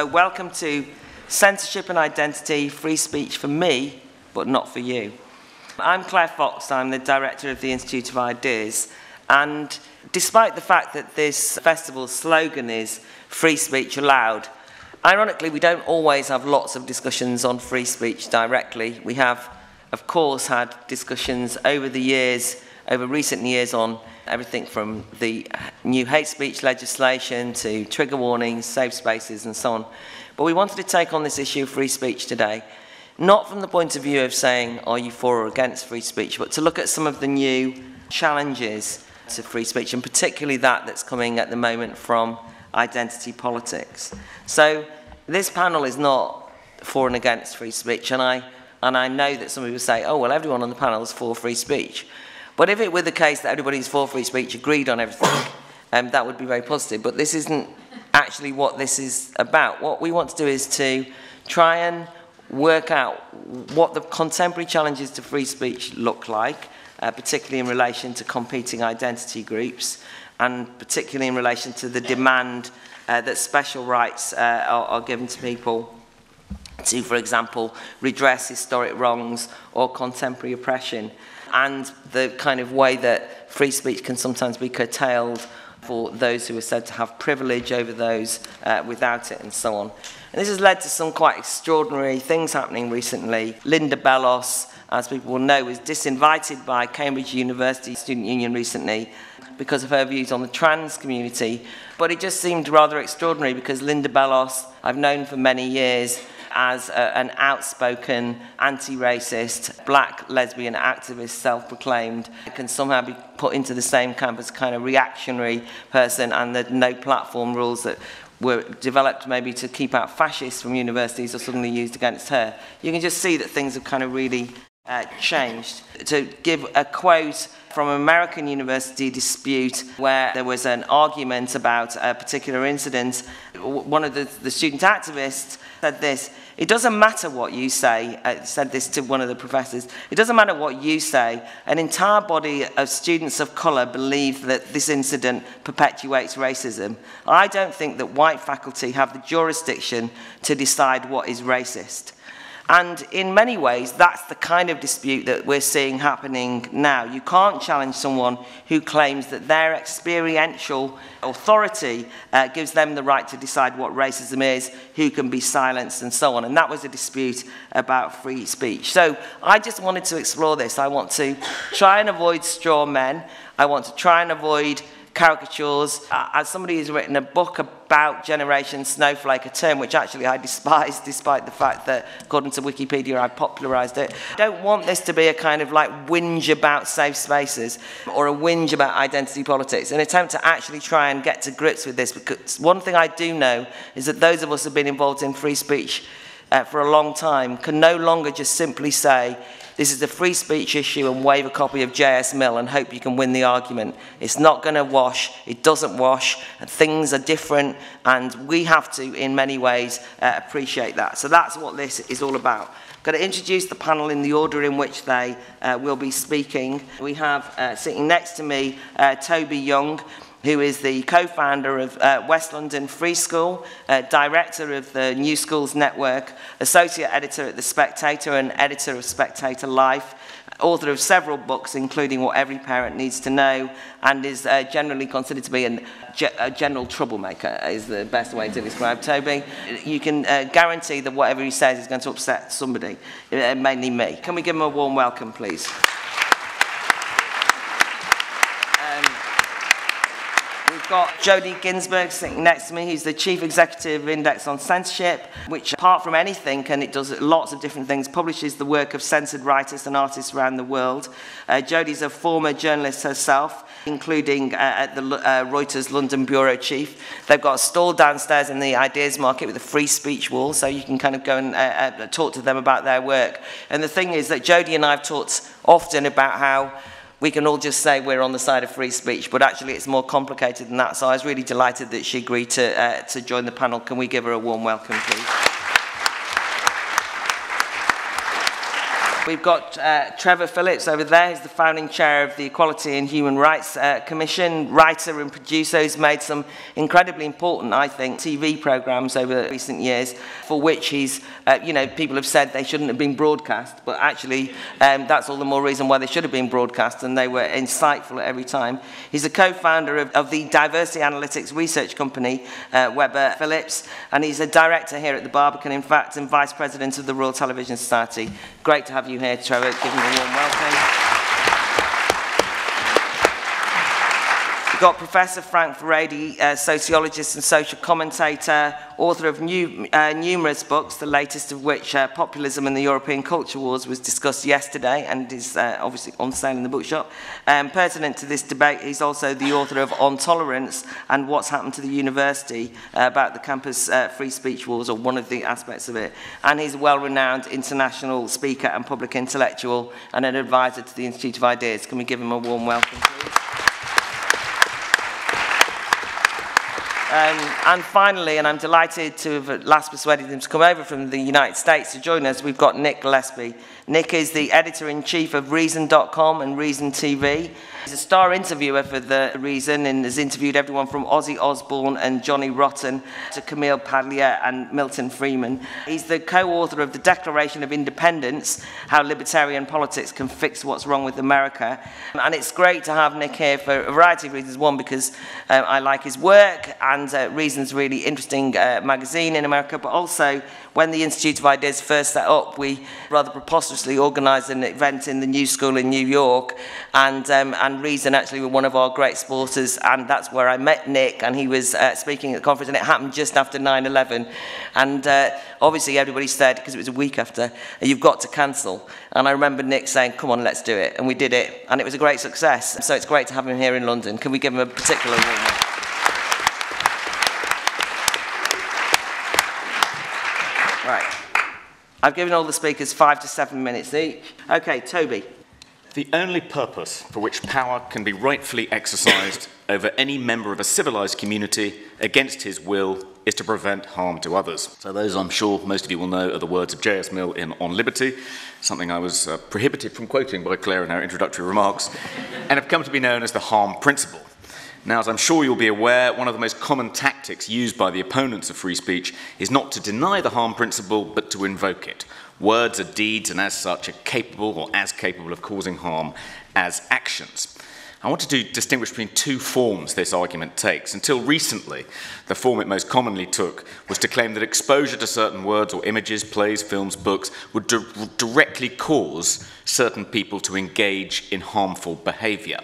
So welcome to Censorship and Identity, Free Speech for Me, but not for you. I'm Claire Fox, I'm the director of the Institute of Ideas, and despite the fact that this festival's slogan is free speech allowed, ironically we don't always have lots of discussions on free speech directly. We have, of course, had discussions over recent years on everything from the new hate speech legislation to trigger warnings, safe spaces and so on. But we wanted to take on this issue of free speech today, not from the point of view of saying, are you for or against free speech, but to look at some of the new challenges to free speech, and particularly that's coming at the moment from identity politics. So this panel is not for and against free speech, and I know that some people say, oh, well, everyone on the panel is for free speech. But if it were the case that everybody's for free speech agreed on everything, that would be very positive. But this isn't actually what this is about. What we want to do is to try and work out what the contemporary challenges to free speech look like, particularly in relation to competing identity groups, and particularly in relation to the demand that special rights are given to people to, for example, redress historic wrongs or contemporary oppression, and the kind of way that free speech can sometimes be curtailed for those who are said to have privilege over those without it, and so on. And this has led to some quite extraordinary things happening recently. Linda Bellos, as people will know, was disinvited by Cambridge University Student Union recently because of her views on the trans community. But it just seemed rather extraordinary because Linda Bellos, I've known for many years as an outspoken, anti-racist, black lesbian activist, self-proclaimed, can somehow be put into the same camp as a kind of reactionary person, and the no platform rules that were developed maybe to keep out fascists from universities are suddenly used against her. You can just see that things have kind of really changed. To give a quote from an American university dispute where there was an argument about a particular incident, one of the student activists said this: it doesn't matter what you say, said this to one of the professors, it doesn't matter what you say, an entire body of students of colour believe that this incident perpetuates racism. I don't think that white faculty have the jurisdiction to decide what is racist. And in many ways, that's the kind of dispute that we're seeing happening now. You can't challenge someone who claims that their experiential authority gives them the right to decide what racism is, who can be silenced, and so on. And that was a dispute about free speech. So I just wanted to explore this. I want to try and avoid straw men. I want to try and avoid caricatures. As somebody who's written a book about Generation Snowflake, a term which actually I despise, despite the fact that, according to Wikipedia, I popularised it. I don't want this to be a kind of like whinge about safe spaces or a whinge about identity politics, an attempt to actually try and get to grips with this, because one thing I do know is that those of us who have been involved in free speech for a long time can no longer just simply say, this is a free speech issue, and wave a copy of J.S. Mill and hope you can win the argument. It's not going to wash. It doesn't wash. And things are different, and we have to, in many ways, appreciate that. So that's what this is all about. I'm going to introduce the panel in the order in which they will be speaking. We have sitting next to me Toby Young, who is the co-founder of West London Free School, director of the New Schools Network, associate editor at The Spectator and editor of Spectator Life, author of several books, including What Every Parent Needs to Know, and is generally considered to be a general troublemaker, is the best way to describe Toby. You can guarantee that whatever he says is going to upset somebody, mainly me. Can we give him a warm welcome, please? Got Jodie Ginsberg sitting next to me, who's the Chief Executive of Index on Censorship, which, apart from anything, and it does lots of different things, publishes the work of censored writers and artists around the world. Jodie's a former journalist herself, including at the Reuters London Bureau Chief. They've got a stall downstairs in the Ideas Market with a free speech wall, so you can kind of go and talk to them about their work. And the thing is that Jodie and I have talked often about how we can all just say we're on the side of free speech, but actually it's more complicated than that. So I was really delighted that she agreed to join the panel. Can we give her a warm welcome, please? We've got Trevor Phillips over there, who's the founding chair of the Equality and Human Rights Commission, writer and producer, who's made some incredibly important, I think, TV programmes over recent years, for which he's, people have said they shouldn't have been broadcast, but actually that's all the more reason why they should have been broadcast, and they were insightful at every time. He's a co-founder of the diversity analytics research company, Weber Phillips, and he's a director here at the Barbican, in fact, and vice president of the Royal Television Society. Great to have you here, Trevor. Give him a warm welcome. We've got Professor Frank Furedi, sociologist and social commentator, author of numerous books, the latest of which, Populism and the European Culture Wars, was discussed yesterday and is obviously on sale in the bookshop. Pertinent to this debate, he's also the author of On Tolerance and What's Happened to the University, about the campus free speech wars, or one of the aspects of it. And he's a well-renowned international speaker and public intellectual and an advisor to the Institute of Ideas. Can we give him a warm welcome, please? And finally, and I'm delighted to have at last persuaded him to come over from the United States to join us, we've got Nick Gillespie. Nick is the editor-in-chief of Reason.com and Reason TV. He's a star interviewer for The Reason and has interviewed everyone from Ozzy Osbourne and Johnny Rotten to Camille Paglia and Milton Freeman. He's the co-author of the Declaration of Independence, How Libertarian Politics Can Fix What's Wrong with America. And it's great to have Nick here for a variety of reasons. One, because I like his work, and Reason's a really interesting magazine in America, but also when the Institute of Ideas first set up, we rather preposterously organised an event in the New School in New York, and Reason actually were one of our great supporters, and that's where I met Nick, and he was speaking at the conference, and it happened just after 9/11, and obviously everybody said, because it was a week after, you've got to cancel, and I remember Nick saying, come on, let's do it, and we did it, and it was a great success, so it's great to have him here in London. Can we give him a particular warm welcome? Right. I've given all the speakers 5 to 7 minutes each. Okay, Toby. The only purpose for which power can be rightfully exercised over any member of a civilized community against his will is to prevent harm to others. So those, I'm sure, most of you will know, are the words of J.S. Mill in On Liberty, something I was prohibited from quoting by Claire in our introductory remarks, and have come to be known as the harm principle. Now, as I'm sure you'll be aware, one of the most common tactics used by the opponents of free speech is not to deny the harm principle, but to invoke it. Words are deeds, and as such are capable, or as capable, of causing harm as actions. I want to distinguish between two forms this argument takes. Until recently, the form it most commonly took was to claim that exposure to certain words or images, plays, films, books, would directly cause certain people to engage in harmful behaviour.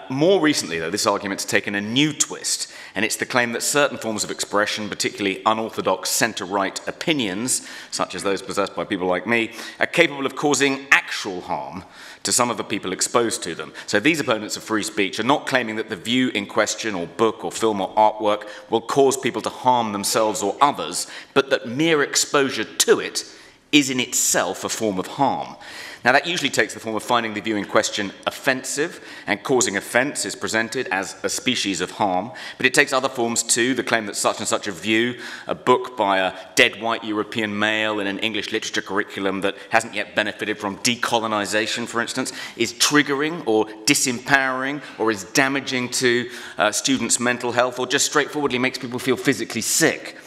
More recently, though, this argument's taken a new twist, and it's the claim that certain forms of expression, particularly unorthodox centre-right opinions, such as those possessed by people like me, are capable of causing actual harm to some of the people exposed to them. So these opponents of free speech are not claiming that the view in question, or book, or film, or artwork will cause people to harm themselves or others, but that mere exposure to it is in itself a form of harm. Now, that usually takes the form of finding the view in question offensive, and causing offence is presented as a species of harm. But it takes other forms too, the claim that such and such a view, a book by a dead white European male in an English literature curriculum that hasn't yet benefited from decolonisation, for instance, is triggering or disempowering or is damaging to students' mental health, or just straightforwardly makes people feel physically sick.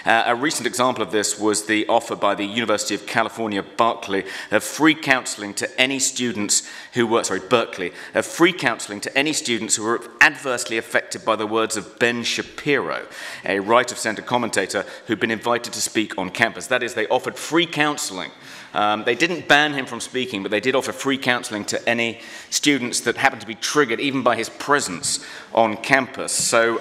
A recent example of this was the offer by the University of California, Berkeley, of free counselling to any students who were, of free counselling to any students who were adversely affected by the words of Ben Shapiro, a right-of-centre commentator who'd been invited to speak on campus. That is, they offered free counselling. They didn't ban him from speaking, but they did offer free counselling to any students that happened to be triggered even by his presence on campus. So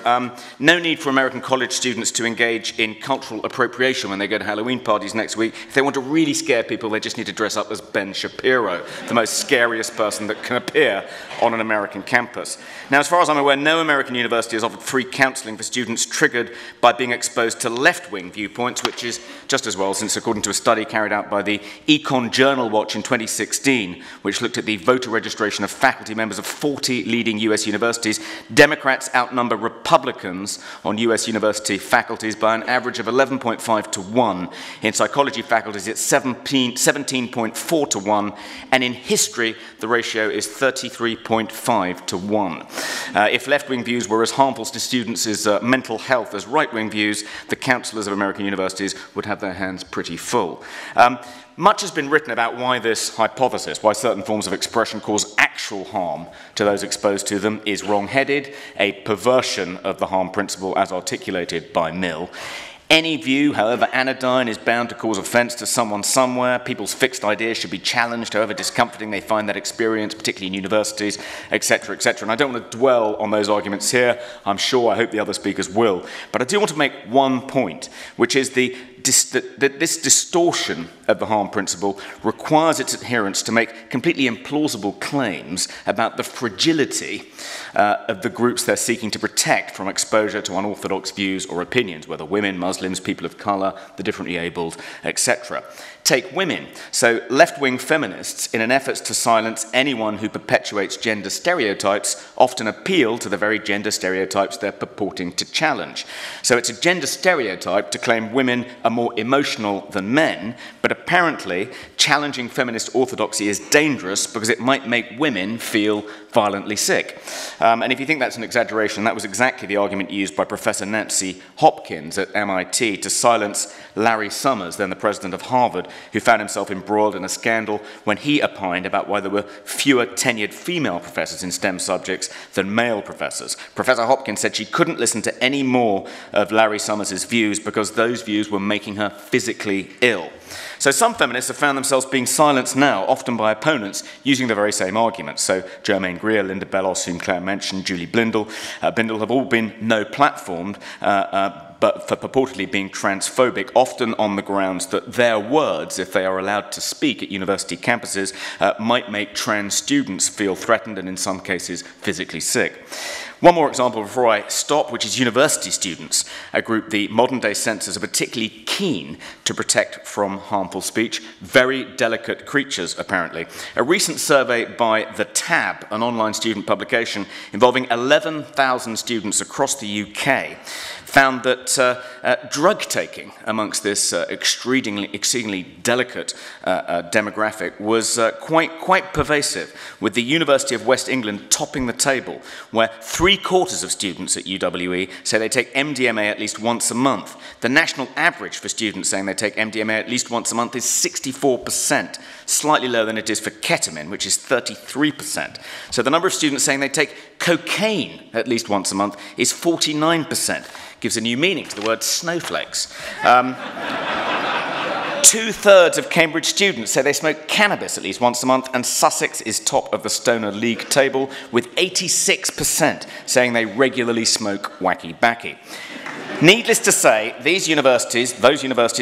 no need for American college students to engage in cultural appropriation when they go to Halloween parties next week. If they want to really scare people, they just need to dress up as Ben Shapiro, the most scariest person that can appear on an American campus. Now, as far as I'm aware, no American university has offered free counselling for students triggered by being exposed to left-wing viewpoints, which is just as well, since according to a study carried out by the Econ Journal Watch in 2016, which looked at the voter registration of faculty members of 40 leading US universities, Democrats outnumber Republicans on US university faculties by an average of 11.5 to 1. In psychology faculties, it's 17.4 to 1. And in history, the ratio is 33.5 to 1. If left-wing views were as harmful to students' mental health as right-wing views, the councillors of American universities would have their hands pretty full. Much has been written about why this hypothesis, why certain forms of expression cause actual harm to those exposed to them, is wrong-headed, a perversion of the harm principle as articulated by Mill. Any view, however anodyne, is bound to cause offence to someone somewhere. People's fixed ideas should be challenged, however discomforting they find that experience, particularly in universities, etc., etc. And I don't want to dwell on those arguments here. I'm sure, I hope the other speakers will. But I do want to make one point, which is that this distortion of the harm principle requires its adherents to make completely implausible claims about the fragility of the groups they're seeking to protect from exposure to unorthodox views or opinions, whether women, Muslims, people of colour, the differently abled, etc. Take women. So left-wing feminists, in an effort to silence anyone who perpetuates gender stereotypes, often appeal to the very gender stereotypes they're purporting to challenge. So it's a gender stereotype to claim women are more emotional than men, but apparently challenging feminist orthodoxy is dangerous because it might make women feel violently sick. And if you think that's an exaggeration, that was exactly the argument used by Professor Nancy Hopkins at MIT to silence Larry Summers, then the president of Harvard, who found himself embroiled in a scandal when he opined about why there were fewer tenured female professors in STEM subjects than male professors. Professor Hopkins said she couldn't listen to any more of Larry Summers' views because those views were making her physically ill. So some feminists have found themselves being silenced now, often by opponents, using the very same arguments. So Germaine Greer, Linda Bellos, whom Claire mentioned, Julie Bindel have all been no-platformed, but for purportedly being transphobic, often on the grounds that their words, if they are allowed to speak at university campuses, might make trans students feel threatened and in some cases physically sick. One more example before I stop, which is university students, a group the modern-day censors are particularly keen to protect from harmful speech. Very delicate creatures, apparently. A recent survey by The Tab, an online student publication involving 11,000 students across the UK, found that drug taking amongst this exceedingly delicate demographic was quite pervasive, with the University of West England topping the table, where 3/4 of students at UWE say they take MDMA at least once a month. The national average for students saying they take MDMA at least once a month is 64%, slightly lower than it is for ketamine, which is 33%. So the number of students saying they take cocaine at least once a month is 49%. Gives a new meaning to the word snowflakes. 2/3 of Cambridge students say they smoke cannabis at least once a month, and Sussex is top of the Stoner League table, with 86% saying they regularly smoke wacky-backy. Needless to say, those universities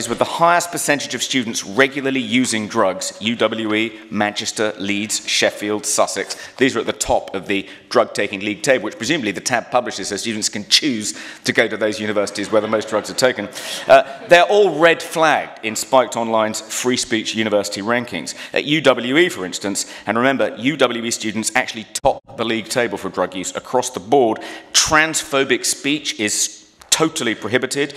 with the highest percentage of students regularly using drugs, UWE, Manchester, Leeds, Sheffield, Sussex, these are at the top of the drug-taking league table, which presumably the Tab publishes so students can choose to go to those universities where the most drugs are taken. They're all red-flagged in Spiked Online's free speech university rankings. At UWE, for instance, and remember, UWE students actually top the league table for drug use across the board, transphobic speech is totally prohibited,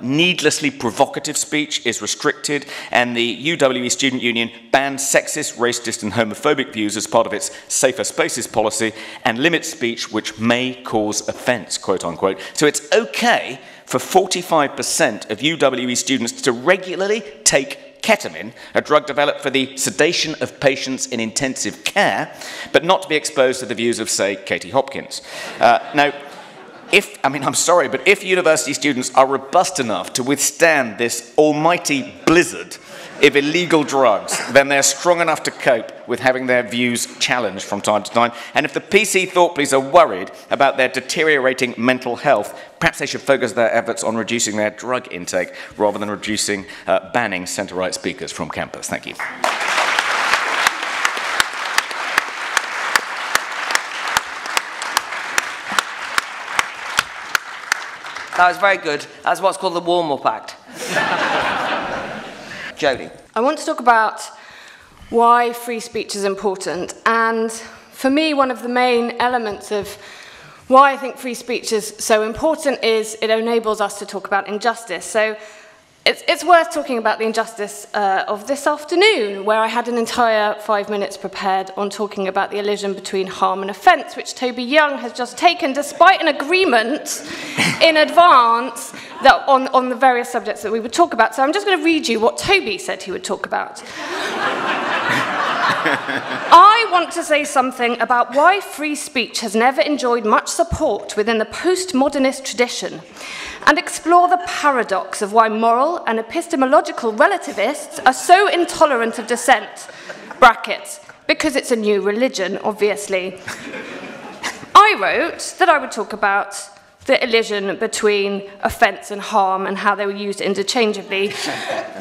needlessly provocative speech is restricted, and the UWE Student Union bans sexist, racist and homophobic views as part of its safer spaces policy and limits speech which may cause offence, quote unquote. So it's okay for 45% of UWE students to regularly take ketamine, a drug developed for the sedation of patients in intensive care, but not to be exposed to the views of, say, Katie Hopkins. Now, I'm sorry, but if university students are robust enough to withstand this almighty blizzard of illegal drugs, then they're strong enough to cope with having their views challenged from time to time. And if the PC thought police are worried about their deteriorating mental health, perhaps they should focus their efforts on reducing their drug intake rather than banning centre-right speakers from campus. Thank you. That was very good. That's what's called the warm-up act. Jodie. I want to talk about why free speech is important. And for me, one of the main elements of why I think free speech is so important is it enables us to talk about injustice. So it's worth talking about the injustice of this afternoon, where I had an entire 5 minutes prepared on talking about the elision between harm and offence, which Toby Young has just taken, despite an agreement in advance that on the various subjects that we would talk about. So I'm just going to read you what Toby said he would talk about. I want to say something about why free speech has never enjoyed much support within the postmodernist tradition, and explore the paradox of why moral and epistemological relativists are so intolerant of dissent, brackets, because it's a new religion, obviously. I wrote that I would talk about the elision between offence and harm and how they were used interchangeably,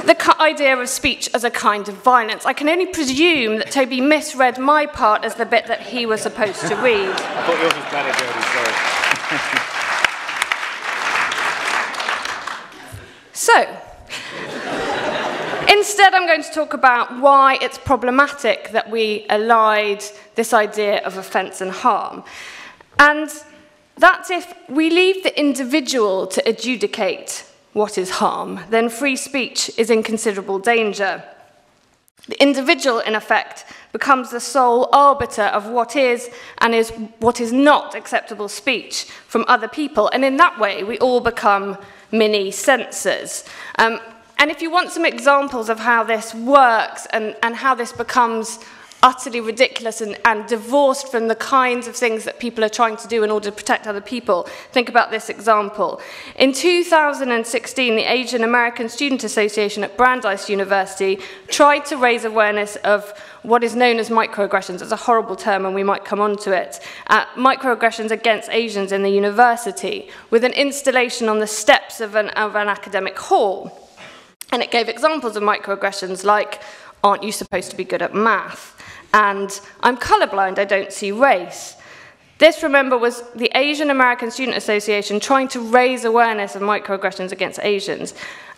the idea of speech as a kind of violence. I can only presume that Toby misread my part as the bit that he was supposed to read. I thought yours was better, Jodie, sorry. So, instead I'm going to talk about why it's problematic that we allied this idea of offence and harm. And that's if we leave the individual to adjudicate what is harm, then free speech is in considerable danger. The individual, in effect, becomes the sole arbiter of what is and what is not acceptable speech from other people, and in that way we all become mini censors. And if you want some examples of how this works and how this becomes utterly ridiculous and divorced from the kinds of things that people are trying to do in order to protect other people, think about this example. In 2016, the Asian American Student Association at Brandeis University tried to raise awareness of what is known as microaggressions. It's a horrible term, and we might come on to it. Microaggressions against Asians in the university, with an installation on the steps of an academic hall. And it gave examples of microaggressions like, aren't you supposed to be good at math? And I'm colourblind, I don't see race. This, remember, was the Asian American Student Association trying to raise awareness of microaggressions against Asians.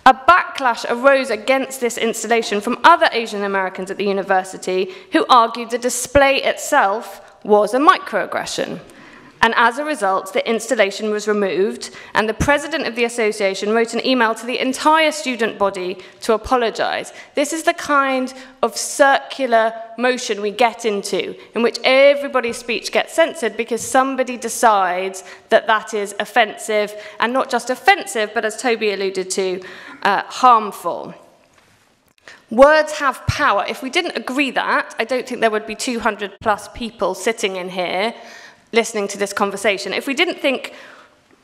A backlash arose against this installation from other Asian Americans at the university who argued the display itself was a microaggression. And as a result, the installation was removed, and the president of the association wrote an email to the entire student body to apologise. This is the kind of circular motion we get into, in which everybody's speech gets censored because somebody decides that that is offensive, and not just offensive, but as Toby alluded to, harmful. Words have power. If we didn't agree that, I don't think there would be 200 plus people sitting in here listening to this conversation. If we didn't think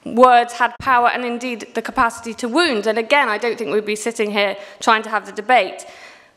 words had power and indeed the capacity to wound, and again, I don't think we'd be sitting here trying to have the debate.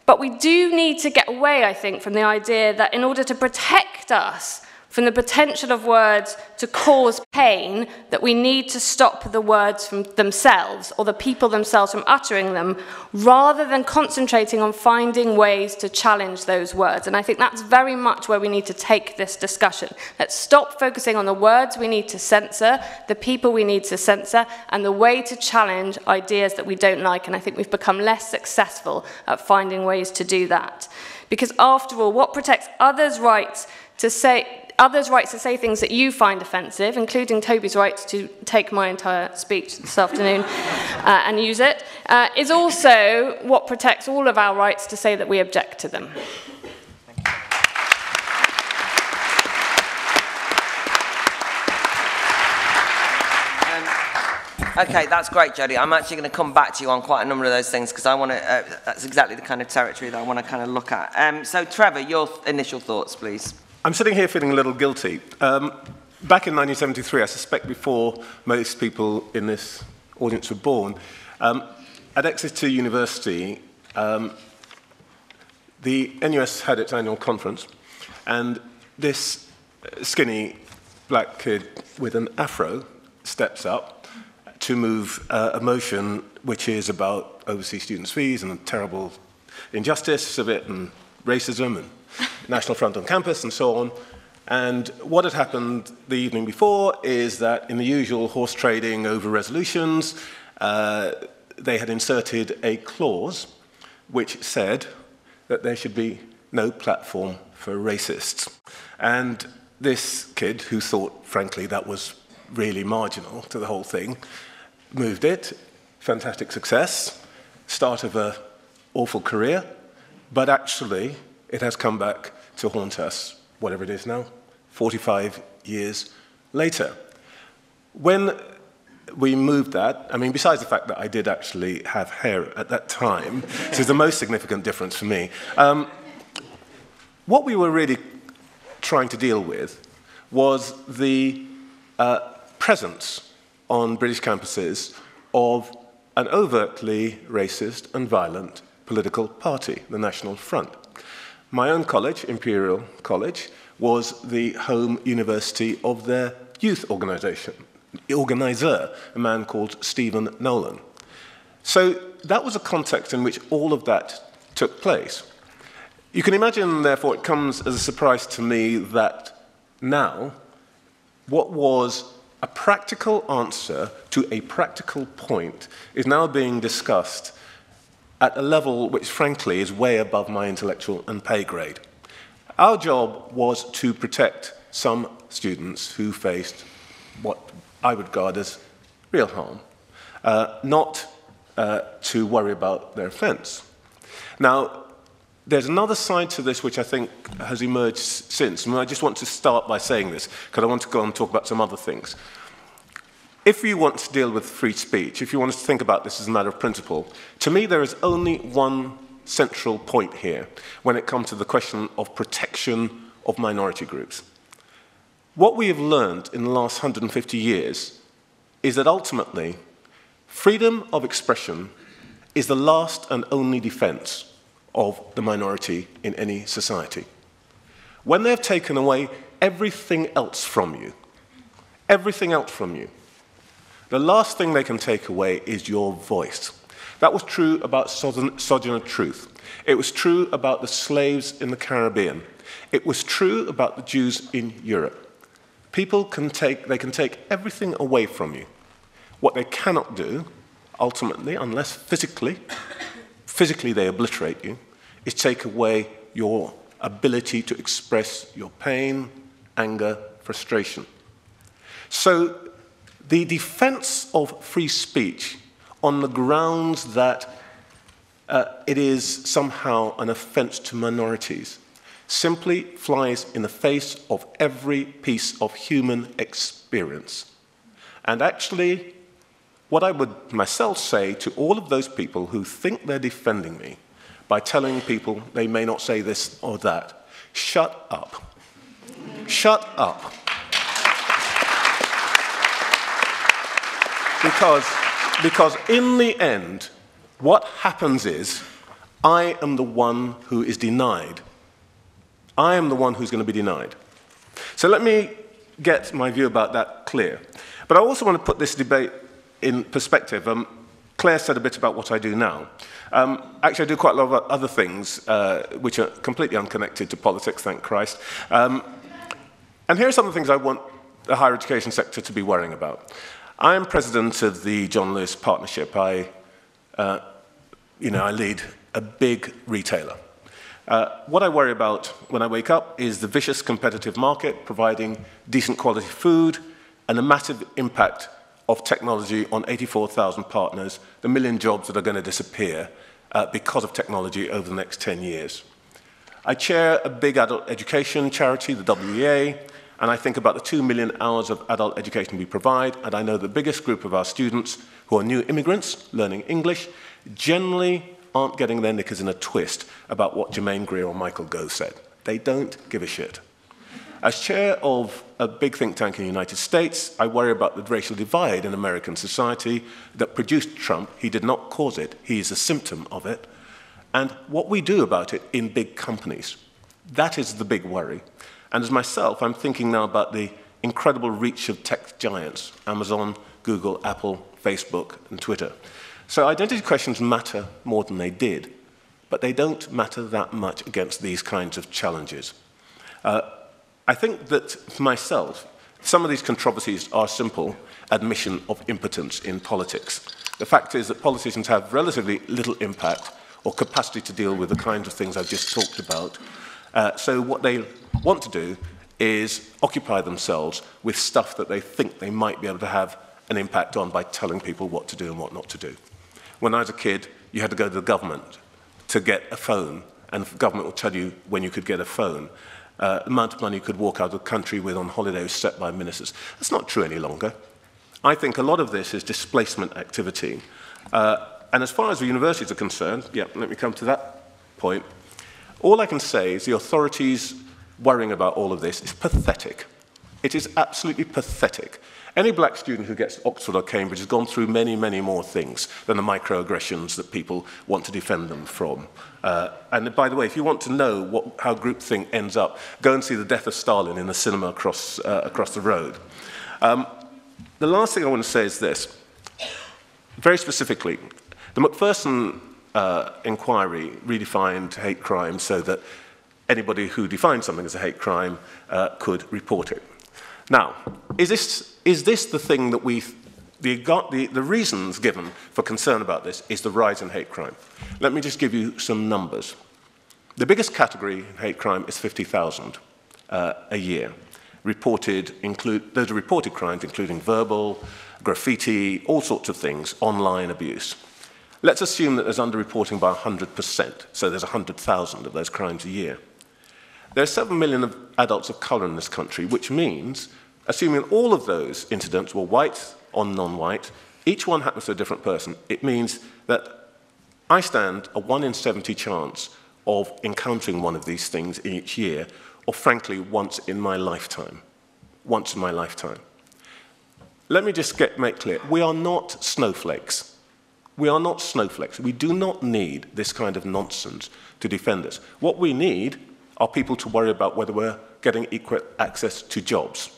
But we do need to get away, I think, from the idea that in order to protect us from the potential of words to cause pain, that we need to stop the words from themselves or the people themselves from uttering them, rather than concentrating on finding ways to challenge those words. And I think that's very much where we need to take this discussion. Let's stop focusing on the words we need to censor, the people we need to censor, and the way to challenge ideas that we don't like. And I think we've become less successful at finding ways to do that. Because after all, what protects others' rights to say things that you find offensive, including Toby's right to take my entire speech this afternoon and use it, is also what protects all of our rights to say that we object to them. Okay, that's great, Jodie. I'm actually going to come back to you on quite a number of those things because I want to. That's exactly the kind of territory that I want to kind of look at. So, Trevor, your initial thoughts, please. I'm sitting here feeling a little guilty. Back in 1973, I suspect before most people in this audience were born, at Exeter University, the NUS had its annual conference, and this skinny black kid with an afro steps up to move a motion which is about overseas students' fees and the terrible injustice of it and racism and National Front on campus and so on. And what had happened the evening before is that in the usual horse trading over resolutions, they had inserted a clause which said that there should be no platform for racists. And this kid, who thought, frankly, that was really marginal to the whole thing, moved it. Fantastic success, start of an awful career, but actually it has come back to haunt us, whatever it is now, 45 years later. When we moved that, I mean, besides the fact that I did actually have hair at that time, this is the most significant difference for me, what we were really trying to deal with was the presence on British campuses of an overtly racist and violent political party, the National Front. My own college, Imperial College, was the home university of their youth organizer, a man called Stephen Nolan. So that was a context in which all of that took place. You can imagine, therefore, it comes as a surprise to me that now what was a practical answer to a practical point is now being discussed at a level which, frankly, is way above my intellectual and pay grade. Our job was to protect some students who faced what I would regard as real harm, not to worry about their offence. Now, there's another side to this which I think has emerged since, and I just want to start by saying this, because I want to go on and talk about some other things. If you want to deal with free speech, if you want us to think about this as a matter of principle, to me there is only one central point here when it comes to the question of protection of minority groups. What we have learned in the last 150 years is that ultimately freedom of expression is the last and only defense of the minority in any society. When they've taken away everything else from you, the last thing they can take away is your voice. That was true about Sojourner Truth. It was true about the slaves in the Caribbean. It was true about the Jews in Europe. People can take everything away from you. What they cannot do, ultimately, unless physically they obliterate you, is take away your ability to express your pain, anger, frustration. So the defense of free speech on the grounds that it is somehow an offense to minorities simply flies in the face of every piece of human experience. And actually, what I would myself say to all of those people who think they're defending me by telling people they may not say this or that, shut up. Shut up. Because in the end, what happens is, I am the one who is denied. I am the one who's going to be denied. So let me get my view about that clear. But I also want to put this debate in perspective. Claire said a bit about what I do now. Actually, I do quite a lot of other things which are completely unconnected to politics, thank Christ. And here are some of the things I want the higher education sector to be worrying about. I am president of the John Lewis Partnership. I lead a big retailer. What I worry about when I wake up is the vicious competitive market providing decent quality food and the massive impact of technology on 84,000 partners, the million jobs that are going to disappear because of technology over the next 10 years. I chair a big adult education charity, the WEA, and I think about the 2 million hours of adult education we provide, and I know the biggest group of our students who are new immigrants learning English generally aren't getting their knickers in a twist about what Jermaine Greer or Michael Gove said. They don't give a shit. As chair of a big think tank in the United States, I worry about the racial divide in American society that produced Trump. He did not cause it. He is a symptom of it. And what we do about it in big companies. That is the big worry. And as myself, I'm thinking now about the incredible reach of tech giants, Amazon, Google, Apple, Facebook, and Twitter. So identity questions matter more than they did, but they don't matter that much against these kinds of challenges. I think that, for myself, some of these controversies are simple admission of impotence in politics. The fact is that politicians have relatively little impact or capacity to deal with the kinds of things I've just talked about. So what they want to do is occupy themselves with stuff that they think they might be able to have an impact on by telling people what to do and what not to do. When I was a kid, you had to go to the government to get a phone, and the government will tell you when you could get a phone. The amount of money you could walk out of the country with on holiday was set by ministers. That's not true any longer. I think a lot of this is displacement activity. And as far as the universities are concerned, yeah, let me come to that point. All I can say is the authorities worrying about all of this is pathetic. It is absolutely pathetic. Any black student who gets to Oxford or Cambridge has gone through many, many more things than the microaggressions that people want to defend them from. And by the way, if you want to know how groupthink ends up, go and see The Death of Stalin in the cinema across the road. The last thing I want to say is this. Very specifically, the Mcpherson inquiry redefined hate crime so that anybody who defined something as a hate crime could report it. Now, is this the thing that the reasons given for concern about this is the rise in hate crime? Let me just give you some numbers. The biggest category in hate crime is 50,000 a year. Those are reported crimes, including verbal, graffiti, all sorts of things, online abuse. Let's assume that there's underreporting by 100%, so there's 100,000 of those crimes a year. There are 7 million of adults of colour in this country, which means, assuming all of those incidents were white or non-white, each one happens to a different person, it means that I stand a 1 in 70 chance of encountering one of these things each year, or frankly, once in my lifetime. Once in my lifetime. Let me just make clear, we are not snowflakes. We are not snowflakes. We do not need this kind of nonsense to defend us. What we need are people to worry about whether we're getting equal access to jobs,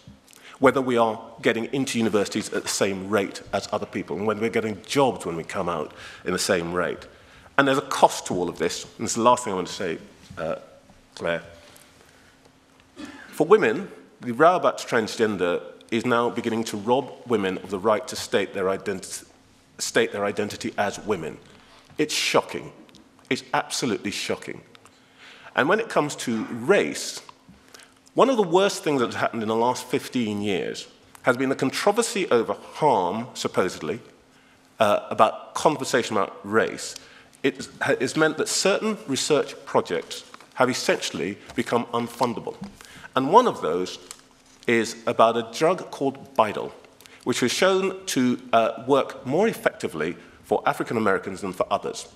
whether we are getting into universities at the same rate as other people, and whether we're getting jobs when we come out in the same rate. And there's a cost to all of this, and this is the last thing I want to say, Claire. For women, the row about transgender is now beginning to rob women of the right to state their identity as women. It's shocking. It's absolutely shocking. And when it comes to race, one of the worst things that has happened in the last 15 years has been the controversy over harm, supposedly, about conversation about race. It's meant that certain research projects have essentially become unfundable. And one of those is about a drug called Bidal, which was shown to work more effectively for African Americans than for others.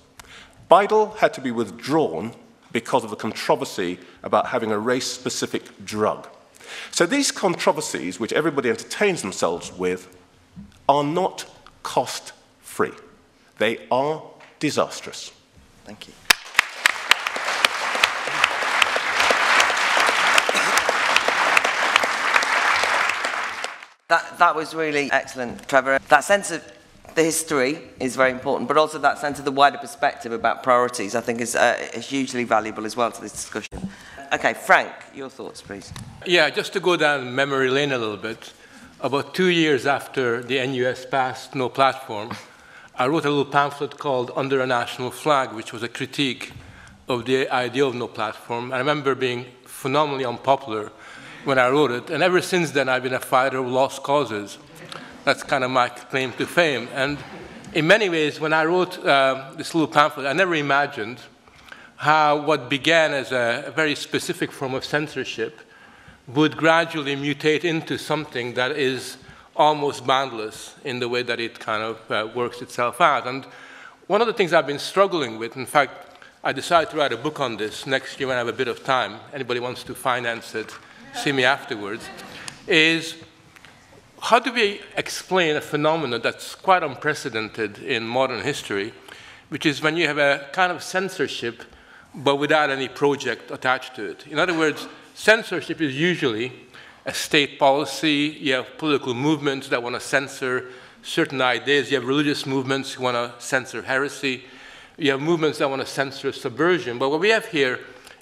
Bidal had to be withdrawn because of the controversy about having a race-specific drug. So these controversies, which everybody entertains themselves with, are not cost-free. They are disastrous. Thank you. That was really excellent, Trevor. That sense of the history is very important, but also that sense of the wider perspective about priorities, I think, is hugely valuable as well to this discussion. Okay, Frank, your thoughts, please. Yeah, just to go down memory lane a little bit, about 2 years after the NUS passed No Platform, I wrote a little pamphlet called Under a National Flag, which was a critique of the idea of no platform. I remember being phenomenally unpopular when I wrote it, and ever since then I've been a fighter of lost causes. That's kind of my claim to fame. And in many ways, when I wrote this little pamphlet, I never imagined how what began as a very specific form of censorship would gradually mutate into something that is almost boundless in the way that it kind of works itself out. And one of the things I've been struggling with, in fact, I decided to write a book on this next year when I have a bit of time. Anybody wants to finance it, see me afterwards, is how do we explain a phenomenon that's quite unprecedented in modern history, which is when you have a kind of censorship, but without any project attached to it. In other words, censorship is usually a state policy. You have political movements that want to censor certain ideas. You have religious movements who want to censor heresy. You have movements that want to censor subversion. But what we have here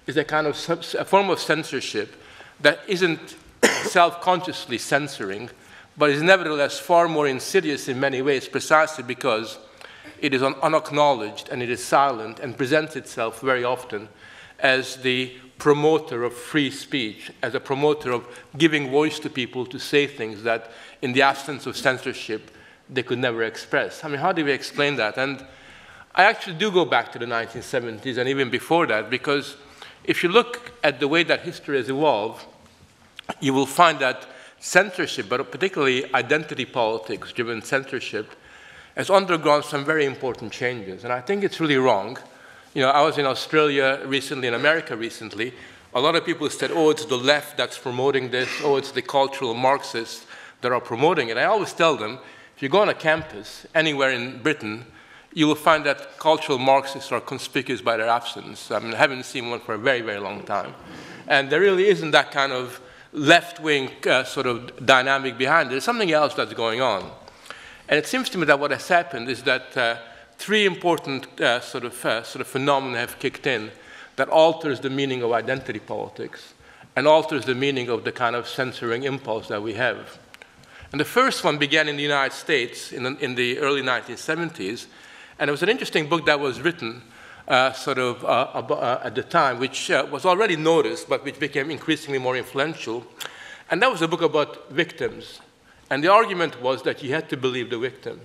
is a kind of a form of censorship that isn't self-consciously censoring, but is nevertheless far more insidious in many ways, precisely because it is unacknowledged and it is silent and presents itself very often as the promoter of free speech, as a promoter of giving voice to people to say things that in the absence of censorship they could never express. I mean, how do we explain that? And I actually do go back to the 1970s and even before that, because if you look at the way that history has evolved, you will find that censorship, but particularly identity politics-driven censorship, has undergone some very important changes. And I think it's really wrong. You know, I was in Australia recently, in America recently. A lot of people said, oh, it's the left that's promoting this. Oh, it's the cultural Marxists that are promoting it. I always tell them, if you go on a campus anywhere in Britain, you will find that cultural Marxists are conspicuous by their absence. I mean, I haven't seen one for a very, very long time. And there really isn't that kind of left-wing sort of dynamic behind it. There's something else that's going on. And it seems to me that what has happened is that three important sort of phenomena have kicked in that alters the meaning of identity politics and alters the meaning of the kind of censoring impulse that we have. And the first one began in the United States in the early 1970s. And it was an interesting book that was written at the time, which was already noticed, but which became increasingly more influential. And that was a book about victims. And the argument was that you had to believe the victim,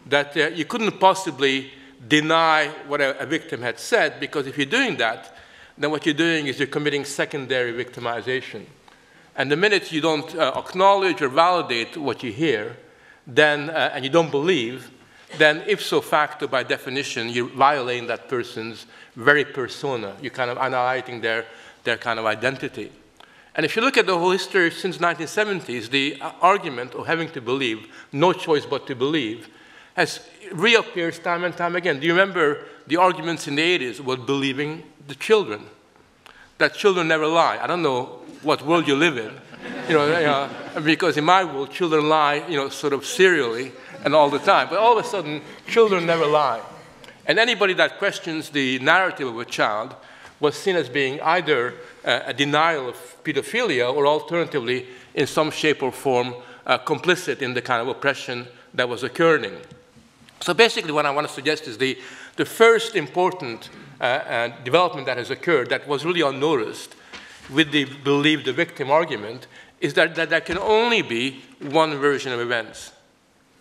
that you couldn't possibly deny what a victim had said, because if you're doing that, then what you're doing is you're committing secondary victimization. And the minute you don't acknowledge or validate what you hear, then, and you don't believe, then ipso facto, by definition, you're violating that person's very persona. You're kind of annihilating their kind of identity. And if you look at the whole history since the 1970s, the argument of having to believe, no choice but to believe, has reappears time and time again. Do you remember the arguments in the 80s about believing the children? That children never lie. I don't know what world you live in, because in my world, children lie, sort of serially and all the time. But all of a sudden, children never lie. And anybody that questions the narrative of a child was seen as being either a denial of pedophilia or alternatively, in some shape or form, complicit in the kind of oppression that was occurring. So basically what I want to suggest is the first important development that has occurred that was really unnoticed with the believe the victim argument is that there can only be one version of events.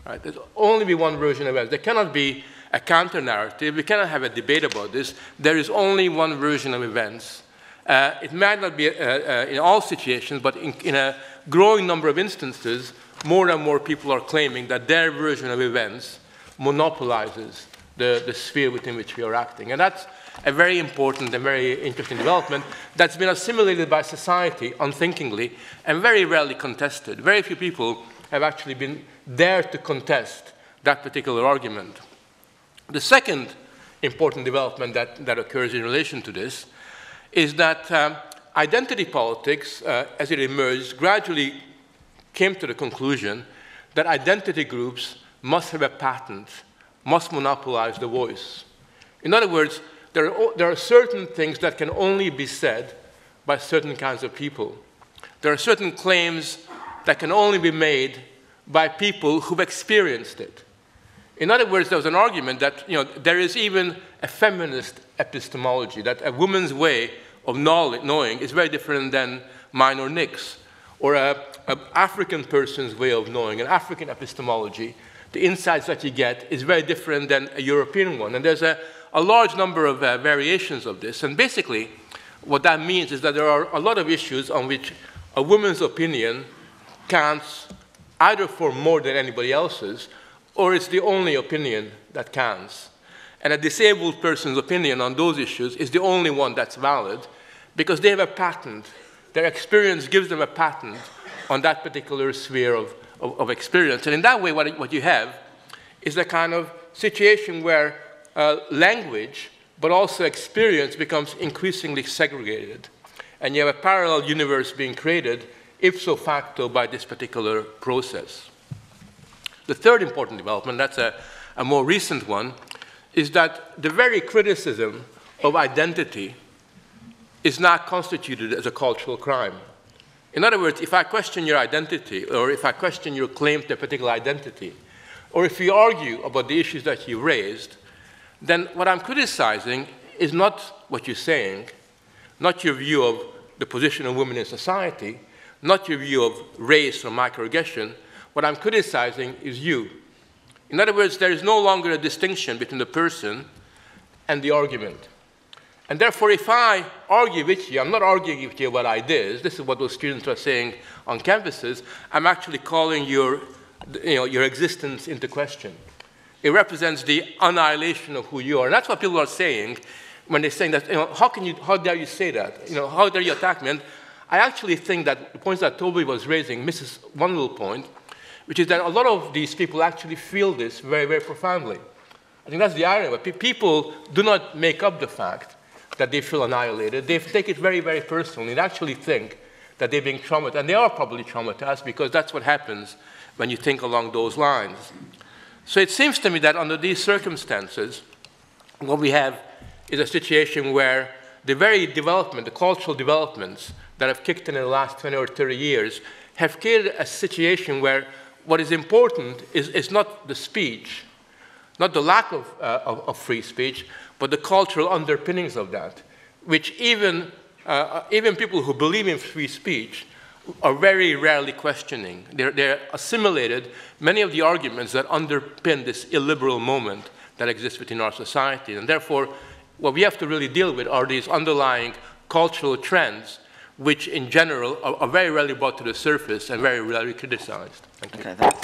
Right? There's only be one version of events. There cannot be a counter-narrative. We cannot have a debate about this. There is only one version of events. It might not be in all situations, but in a growing number of instances, more and more people are claiming that their version of events monopolizes the sphere within which we are acting. And that's a very important and very interesting development that's been assimilated by society unthinkingly and very rarely contested. Very few people have actually been there to contest that particular argument. The second important development that occurs in relation to this is that identity politics, as it emerged, gradually came to the conclusion that identity groups must have a patent, must monopolize the voice. In other words, there are certain things that can only be said by certain kinds of people. There are certain claims that can only be made by people who've experienced it. In other words, there was an argument that there is even a feminist epistemology, that a woman's way of knowing is very different than mine or Nick's, or an African person's way of knowing, an African epistemology. The insights that you get is very different than a European one. And there's a large number of variations of this. And basically, what that means is that there are a lot of issues on which a woman's opinion counts either for more than anybody else's, or it's the only opinion that counts. And a disabled person's opinion on those issues is the only one that's valid because they have a patent. Their experience gives them a patent on that particular sphere of experience. And in that way, what you have is a kind of situation where language, but also experience, becomes increasingly segregated. And you have a parallel universe being created ipso facto by this particular process. The third important development, that's a more recent one, is that the very criticism of identity is not constituted as a cultural crime. In other words, if I question your identity, or if I question your claim to a particular identity, or if we argue about the issues that you raised, then what I'm criticizing is not what you're saying, not your view of the position of women in society, not your view of race or microaggression. What I'm criticizing is you. In other words, there is no longer a distinction between the person and the argument. And therefore, if I argue with you, I'm not arguing with you about ideas. This is what those students are saying on campuses. I'm actually calling your existence into question. It represents the annihilation of who you are. And that's what people are saying when they're saying that, how dare you say that? How dare you attack me? And I actually think that the points that Toby was raising misses one little point, which is that a lot of these people actually feel this very, very profoundly. I think that's the irony. People do not make up the fact that they feel annihilated. They take it very, very personally and actually think that they're being traumatized. And they are probably traumatized because that's what happens when you think along those lines. So it seems to me that under these circumstances, what we have is a situation where the very development, the cultural developments that have kicked in the last 20 or 30 years have created a situation where what is important is not the speech, not the lack of free speech, but the cultural underpinnings of that, which even people who believe in free speech are very rarely questioning. They're assimilated many of the arguments that underpin this illiberal moment that exists within our society. And therefore, what we have to really deal with are these underlying cultural trends, which in general are very rarely brought to the surface and very rarely criticized. Thank you. Okay, thanks.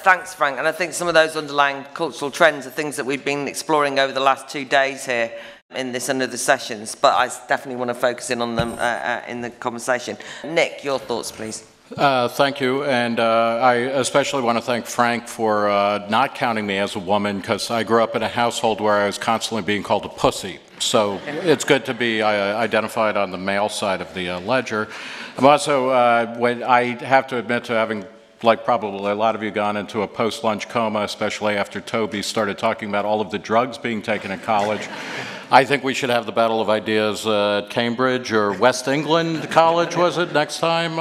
Thanks, Frank. And I think some of those underlying cultural trends are things that we've been exploring over the last 2 days here in this and other sessions, but I definitely want to focus in on them in the conversation. Nick, your thoughts, please. Thank you, and I especially want to thank Frank for not counting me as a woman, because I grew up in a household where I was constantly being called a pussy. So it's good to be identified on the male side of the ledger. I'm also, I have to admit to having, like probably a lot of you, gone into a post-lunch coma, especially after Toby started talking about all of the drugs being taken at college. I think we should have the battle of ideas at Cambridge or West England College, was it, next time?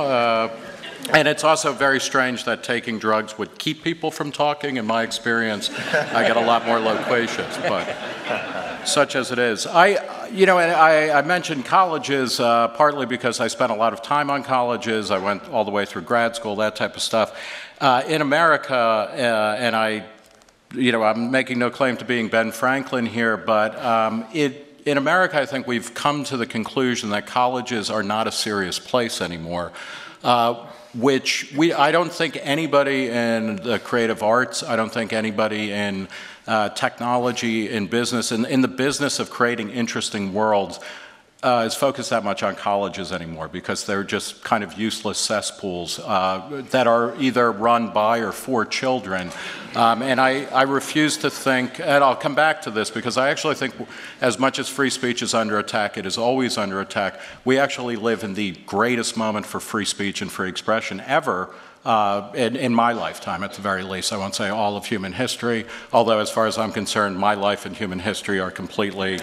And it's also very strange that taking drugs would keep people from talking. In my experience, I get a lot more loquacious, but such as it is. I mentioned colleges partly because I spent a lot of time on colleges. I went all the way through grad school, that type of stuff. In America, and I'm making no claim to being Ben Franklin here, but in America, I think we've come to the conclusion that colleges are not a serious place anymore. I don't think anybody in the creative arts, I don't think anybody in technology, in business, in the business of creating interesting worlds is focused that much on colleges anymore, because they're just kind of useless cesspools that are either run by or for children. And I refuse to think, and I'll come back to this, because I actually think as much as free speech is under attack, it is always under attack. We actually live in the greatest moment for free speech and free expression ever. In my lifetime, at the very least. I won't say all of human history, although as far as I'm concerned, my life and human history are completely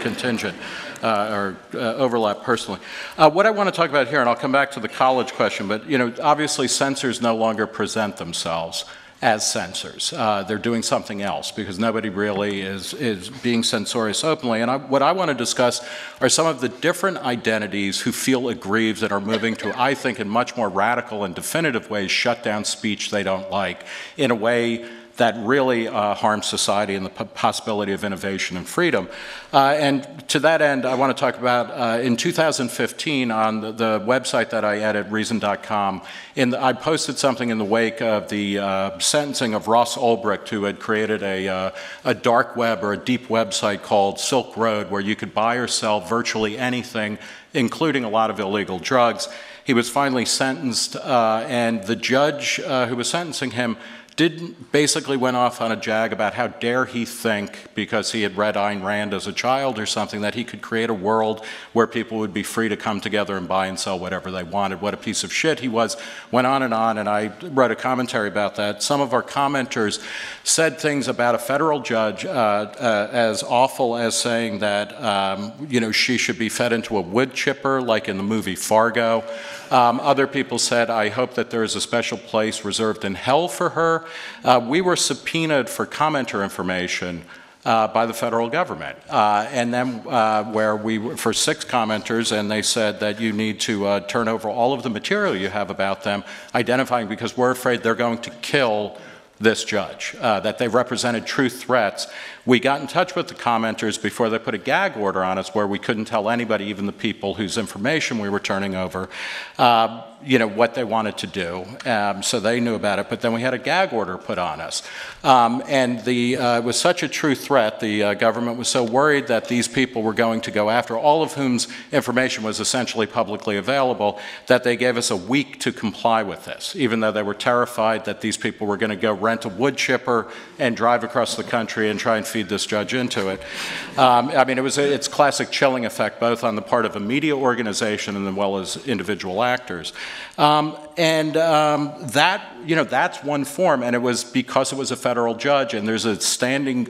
contingent or overlap personally. What I want to talk about here, and I'll come back to the college question, but obviously censors no longer present themselves as censors. They're doing something else, because nobody really is being censorious openly. And what I want to discuss are some of the different identities who feel aggrieved and are moving to, I think, in much more radical and definitive ways, shut down speech they don't like in a way that really harms society and the possibility of innovation and freedom. And to that end, I want to talk about, in 2015, on the website that I edit, reason.com, I posted something in the wake of the sentencing of Ross Ulbricht, who had created a dark web or a deep website called Silk Road, where you could buy or sell virtually anything, including a lot of illegal drugs. He was finally sentenced, and the judge who was sentencing him basically went off on a jag about how dare he think, because he had read Ayn Rand as a child or something, that he could create a world where people would be free to come together and buy and sell whatever they wanted. What a piece of shit he was. Went on, and I wrote a commentary about that. Some of our commenters said things about a federal judge as awful as saying that, you know, she should be fed into a wood chipper, like in the movie Fargo. Other people said, I hope that there is a special place reserved in hell for her. We were subpoenaed for commenter information by the federal government. And then where we were for 6 commenters, and they said that you need to turn over all of the material you have about them, identifying, because we're afraid they're going to kill this judge, that they represented true threats. We got in touch with the commenters before they put a gag order on us, where we couldn't tell anybody, even the people whose information we were turning over, you know, what they wanted to do. So they knew about it, but then we had a gag order put on us. And it was such a true threat, the government was so worried that these people were going to go after, all of whom's information was essentially publicly available, that they gave us a week to comply with this, even though they were terrified that these people were going to go rent a wood chipper and drive across the country and try and feed this judge into it. I mean, it's classic chilling effect, both on the part of a media organization and as well as individual actors. That, you know, that's one form, and it was because it was a federal judge, and there's a standing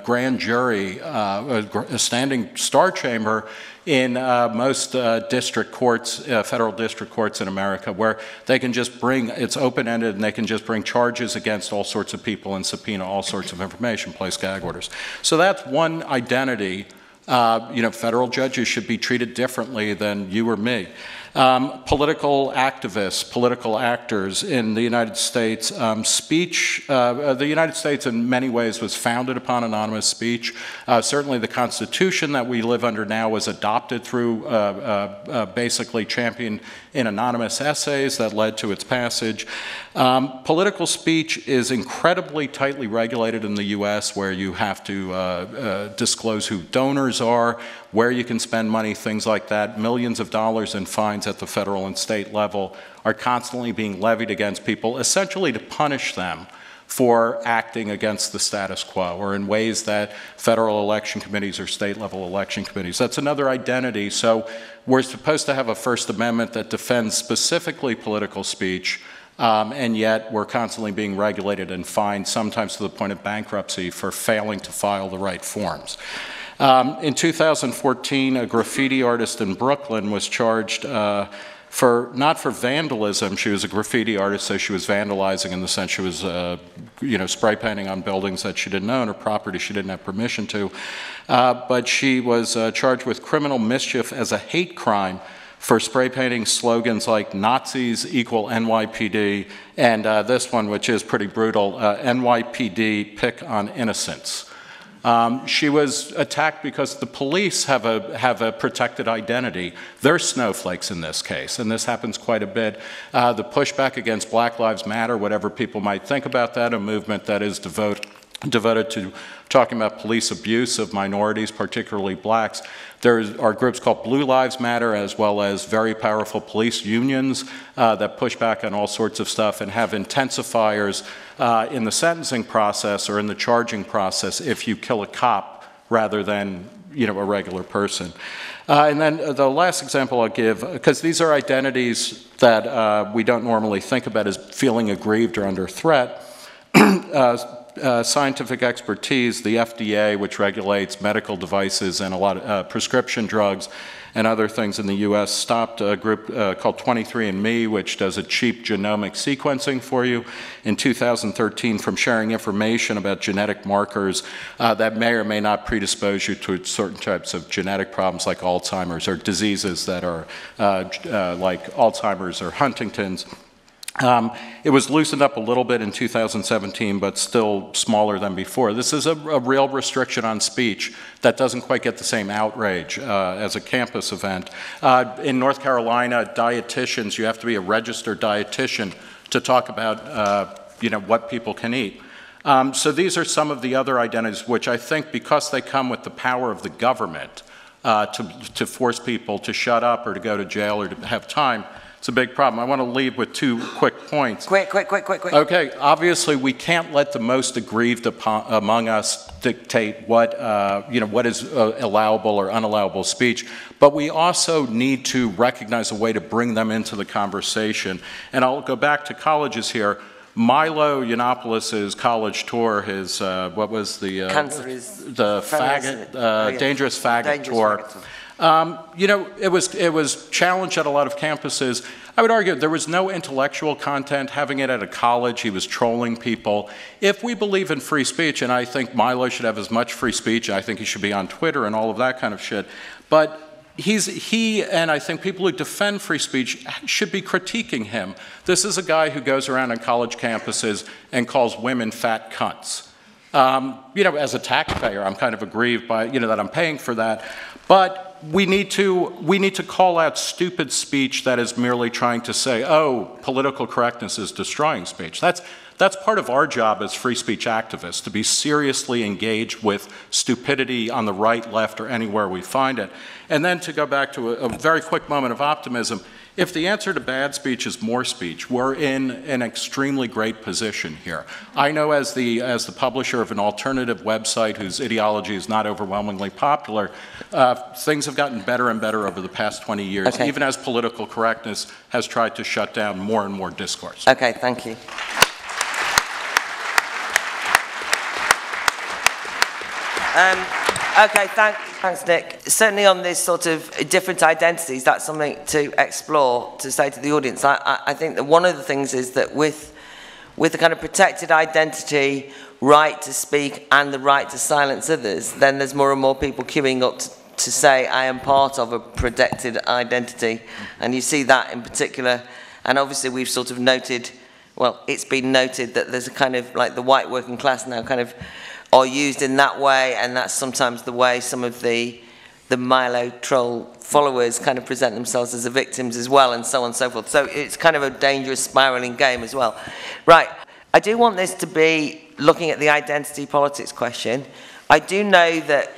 grand jury, a standing star chamber in most district courts, federal district courts in America, where they can just bring, it's open-ended, and they can just bring charges against all sorts of people and subpoena all sorts of information, place gag orders. So that's one identity. You know, federal judges should be treated differently than you or me. Political activists, political actors in the United States, speech, the United States in many ways was founded upon anonymous speech. Certainly the Constitution that we live under now was adopted through basically championed in anonymous essays that led to its passage. Political speech is incredibly tightly regulated in the US, where you have to disclose who donors are, where you can spend money, things like that. Millions of dollars in fines at the federal and state level are constantly being levied against people, essentially to punish them for acting against the status quo, or in ways that federal election committees or state-level election committees. That's another identity. So we're supposed to have a First Amendment that defends specifically political speech, and yet we're constantly being regulated and fined, sometimes to the point of bankruptcy, for failing to file the right forms. In 2014, a graffiti artist in Brooklyn was charged not for vandalism. She was a graffiti artist, so she was vandalizing in the sense she was, you know, spray painting on buildings that she didn't own or property she didn't have permission to. But she was charged with criminal mischief as a hate crime for spray painting slogans like Nazis equal NYPD, and this one, which is pretty brutal, NYPD pick on innocents. She was attacked because the police have a protected identity. They're snowflakes in this case, and this happens quite a bit. The pushback against Black Lives Matter, whatever people might think about that, a movement that is devoted to talking about police abuse of minorities, particularly blacks. There are groups called Blue Lives Matter, as well as very powerful police unions that push back on all sorts of stuff and have intensifiers in the sentencing process or in the charging process if you kill a cop rather than, you know, a regular person. And then the last example I'll give, because these are identities that we don't normally think about as feeling aggrieved or under threat. Scientific expertise, the FDA, which regulates medical devices and a lot of prescription drugs and other things in the US, stopped a group called 23andMe, which does a cheap genomic sequencing for you in 2013 from sharing information about genetic markers that may or may not predispose you to certain types of genetic problems like Alzheimer's or diseases that are like Alzheimer's or Huntington's. It was loosened up a little bit in 2017, but still smaller than before. This is a real restriction on speech that doesn't quite get the same outrage as a campus event. In North Carolina, dietitians, you have to be a registered dietitian to talk about you know, what people can eat. So these are some of the other identities which I think, because they come with the power of the government to force people to shut up or to go to jail or to have time, It's a big problem. I want to leave with 2 quick points. Quick. Okay, obviously we can't let the most aggrieved among us dictate what, what is allowable or unallowable speech, but we also need to recognize a way to bring them into the conversation. And I'll go back to colleges here. Milo Yiannopoulos' college tour, his, what was the... Cancer is... The faggot, dangerous faggot tour. It was challenged at a lot of campuses. I would argue there was no intellectual content. Having it at a college, he was trolling people. If we believe in free speech, and I think Milo should have as much free speech, I think he should be on Twitter and all of that kind of shit, but he and I think people who defend free speech should be critiquing him. This is a guy who goes around on college campuses and calls women fat cunts. As a taxpayer, I'm kind of aggrieved by, that I'm paying for that. But we need to call out stupid speech that is merely trying to say, oh, political correctness is destroying speech. That's part of our job as free speech activists, to be seriously engaged with stupidity on the right, left, or anywhere we find it. And then to go back to a very quick moment of optimism, if the answer to bad speech is more speech, we're in an extremely great position here. I know as the publisher of an alternative website whose ideology is not overwhelmingly popular, things have gotten better and better over the past 20 years, even as political correctness has tried to shut down more and more discourse. Okay, thank you. Okay, thanks, Nick. Certainly on this sort of different identities, that's something to explore, to say to the audience. I think that one of the things is that with the kind of protected identity, right to speak, and the right to silence others, then there's more and more people queuing up to say, I am part of a protected identity. And you see that in particular. And obviously we've sort of noted, well, it's been noted that there's a kind of, like the white working class now kind of are used in that way, and that's sometimes the way some of the Milo troll followers kind of present themselves as the victims as well, and so on and so forth. So it's kind of a dangerous spiraling game as well. Right, I do want this to be looking at the identity politics question. I do know that,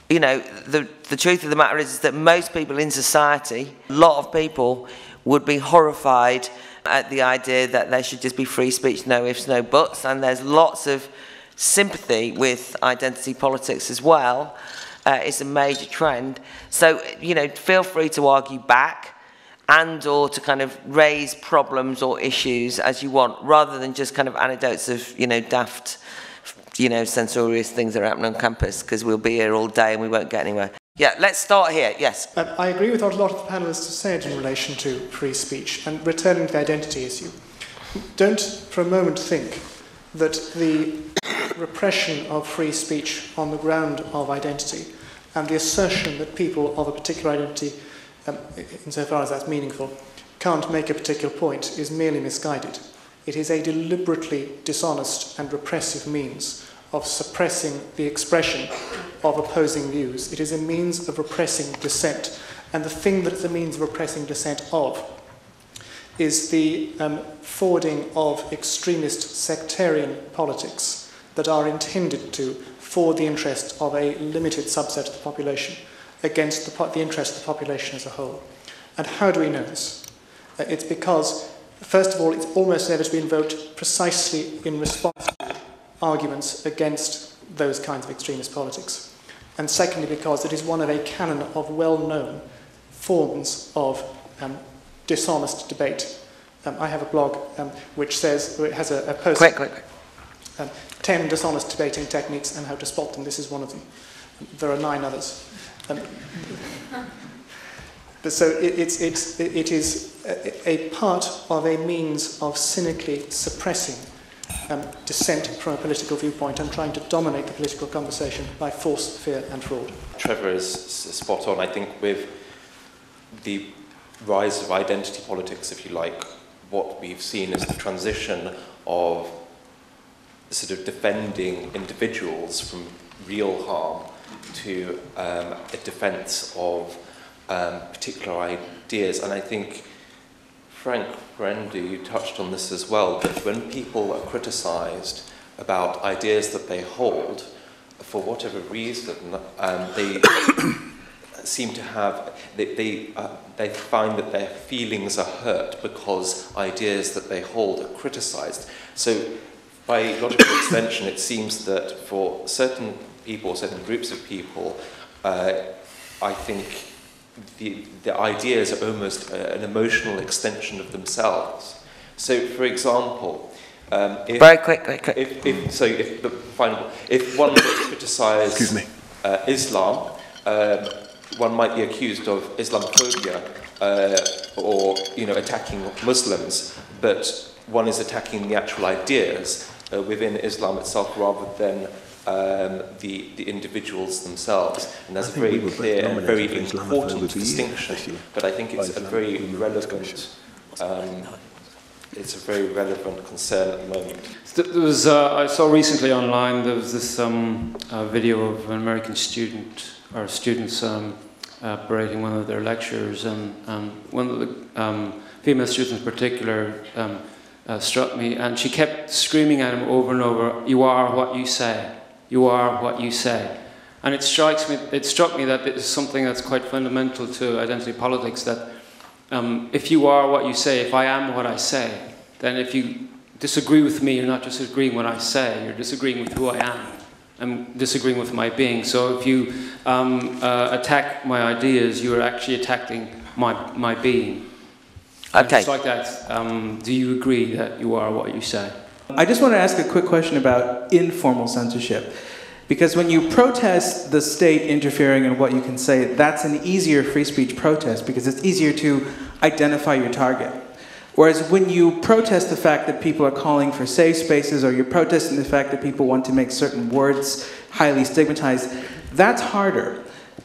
the truth of the matter is that most people in society, a lot of people would be horrified at the idea that there should just be free speech, no ifs, no buts, and there's lots of sympathy with identity politics as well. It's a major trend. So, feel free to argue back and or to kind of raise problems or issues as you want, rather than just kind of anecdotes of, daft, censorious things that are happening on campus, because we'll be here all day and we won't get anywhere. Yeah, let's start here. Yes. I agree with what a lot of the panelists have said in relation to free speech, and returning to the identity issue. Don't for a moment think that the repression of free speech on the ground of identity and the assertion that people of a particular identity, insofar as that's meaningful, can't make a particular point is merely misguided. It is a deliberately dishonest and repressive means of suppressing the expression of opposing views. It is a means of repressing dissent. And the thing that it's a means of repressing dissent of is the forwarding of extremist sectarian politics that are intended to forward the interest of a limited subset of the population against the interest of the population as a whole. And how do we know this? It's because, first of all, it's almost never to be invoked precisely in response to arguments against those kinds of extremist politics. And secondly, because it is one of a canon of well-known forms of dishonest debate. I have a blog which says, it has a post. Quick. 10 dishonest debating techniques and how to spot them. This is one of them. There are 9 others. So it is a part of a means of cynically suppressing dissent from a political viewpoint and trying to dominate the political conversation by force, fear and fraud. Trevor is spot on. I think with the rise of identity politics, if you like, what we've seen is the transition of sort of defending individuals from real harm to a defence of particular ideas. And I think Frank Furedi, you touched on this as well, that when people are criticised about ideas that they hold, for whatever reason, they seem to have, they find that their feelings are hurt because ideas that they hold are criticised. So by logical extension, it seems that for certain people, certain groups of people, I think the ideas are almost an emotional extension of themselves. So, for example, if one were to criticise Islam, one might be accused of Islamophobia or attacking Muslims, but one is attacking the actual ideas within Islam itself rather than the individuals themselves. And that's a very clear and very important distinction, but I think it's a very relevant it's a very relevant concern at the moment. There was, I saw recently online, there was this video of an American student, or students berating one of their lecturers, and one of the female students in particular struck me, and she kept screaming at him over and over, "You are what you say. You are what you say." And it struck me that it is something that's quite fundamental to identity politics, that if you are what you say, if I am what I say, then if you disagree with me, you're not just disagreeing with what I say, you're disagreeing with who I am. I'm disagreeing with my being. So if you attack my ideas, you are actually attacking my being. Okay. Just like that, do you agree that you are what you say? I just want to ask a quick question about informal censorship. Because when you protest the state interfering in what you can say, that's an easier free speech protest because it's easier to identify your target. Whereas when you protest the fact that people are calling for safe spaces, or you're protesting the fact that people want to make certain words highly stigmatized, that's harder.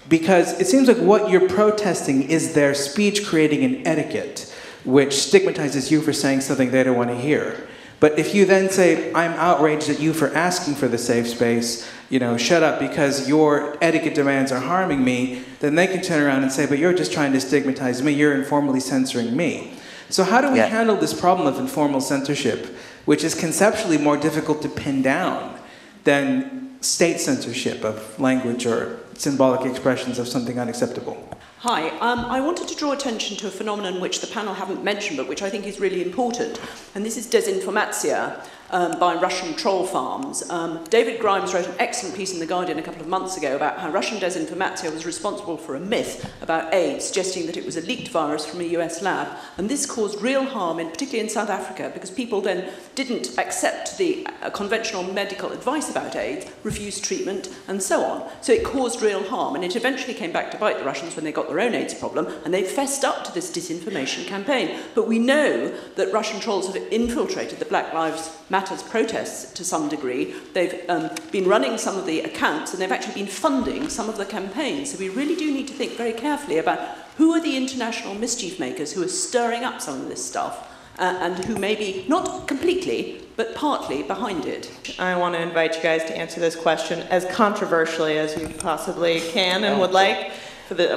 Because it seems like what you're protesting is their speech creating an etiquette, which stigmatizes you for saying something they don't want to hear. But if you then say, I'm outraged at you for asking for the safe space, shut up because your etiquette demands are harming me, then they can turn around and say, but you're just trying to stigmatize me, you're informally censoring me. So how do we handle this problem of informal censorship, which is conceptually more difficult to pin down than state censorship of language or symbolic expressions of something unacceptable? Hi, I wanted to draw attention to a phenomenon which the panel haven't mentioned, but which I think is really important, and this is desinformatia by Russian troll farms. David Grimes wrote an excellent piece in The Guardian a couple of months ago about how Russian desinformatia was responsible for a myth about AIDS, suggesting that it was a leaked virus from a US lab, and this caused real harm, particularly in South Africa, because people then didn't accept the conventional medical advice about AIDS, refused treatment, and so on. So it caused real harm, and it eventually came back to bite the Russians when they got their own AIDS problem, and they fessed up to this disinformation campaign. But we know that Russian trolls have infiltrated the Black Lives Matters protests to some degree. They've been running some of the accounts, and they've actually been funding some of the campaigns. So we really do need to think very carefully about who are the international mischief makers who are stirring up some of this stuff, and who may be not completely, but partly behind it. I want to invite you guys to answer this question as controversially as you possibly can and would like,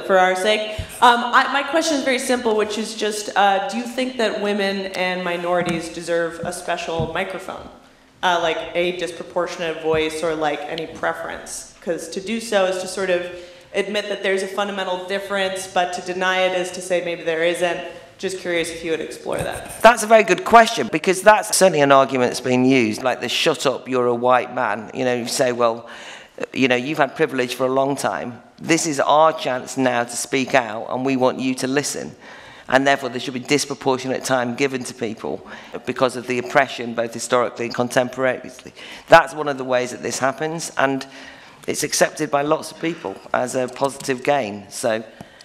for our sake. My question is very simple, which is just, do you think that women and minorities deserve a special microphone? Like a disproportionate voice or like any preference? Because to do so is to sort of admit that there's a fundamental difference, but to deny it is to say maybe there isn't. Just curious if you would explore that. That's a very good question, because that's certainly an argument that's been used, like the shut up, you're a white man. You say, well, you've had privilege for a long time. This is our chance now to speak out, and we want you to listen. And therefore, there should be disproportionate time given to people because of the oppression, both historically and contemporaneously. That's one of the ways that this happens, and it's accepted by lots of people as a positive gain. So,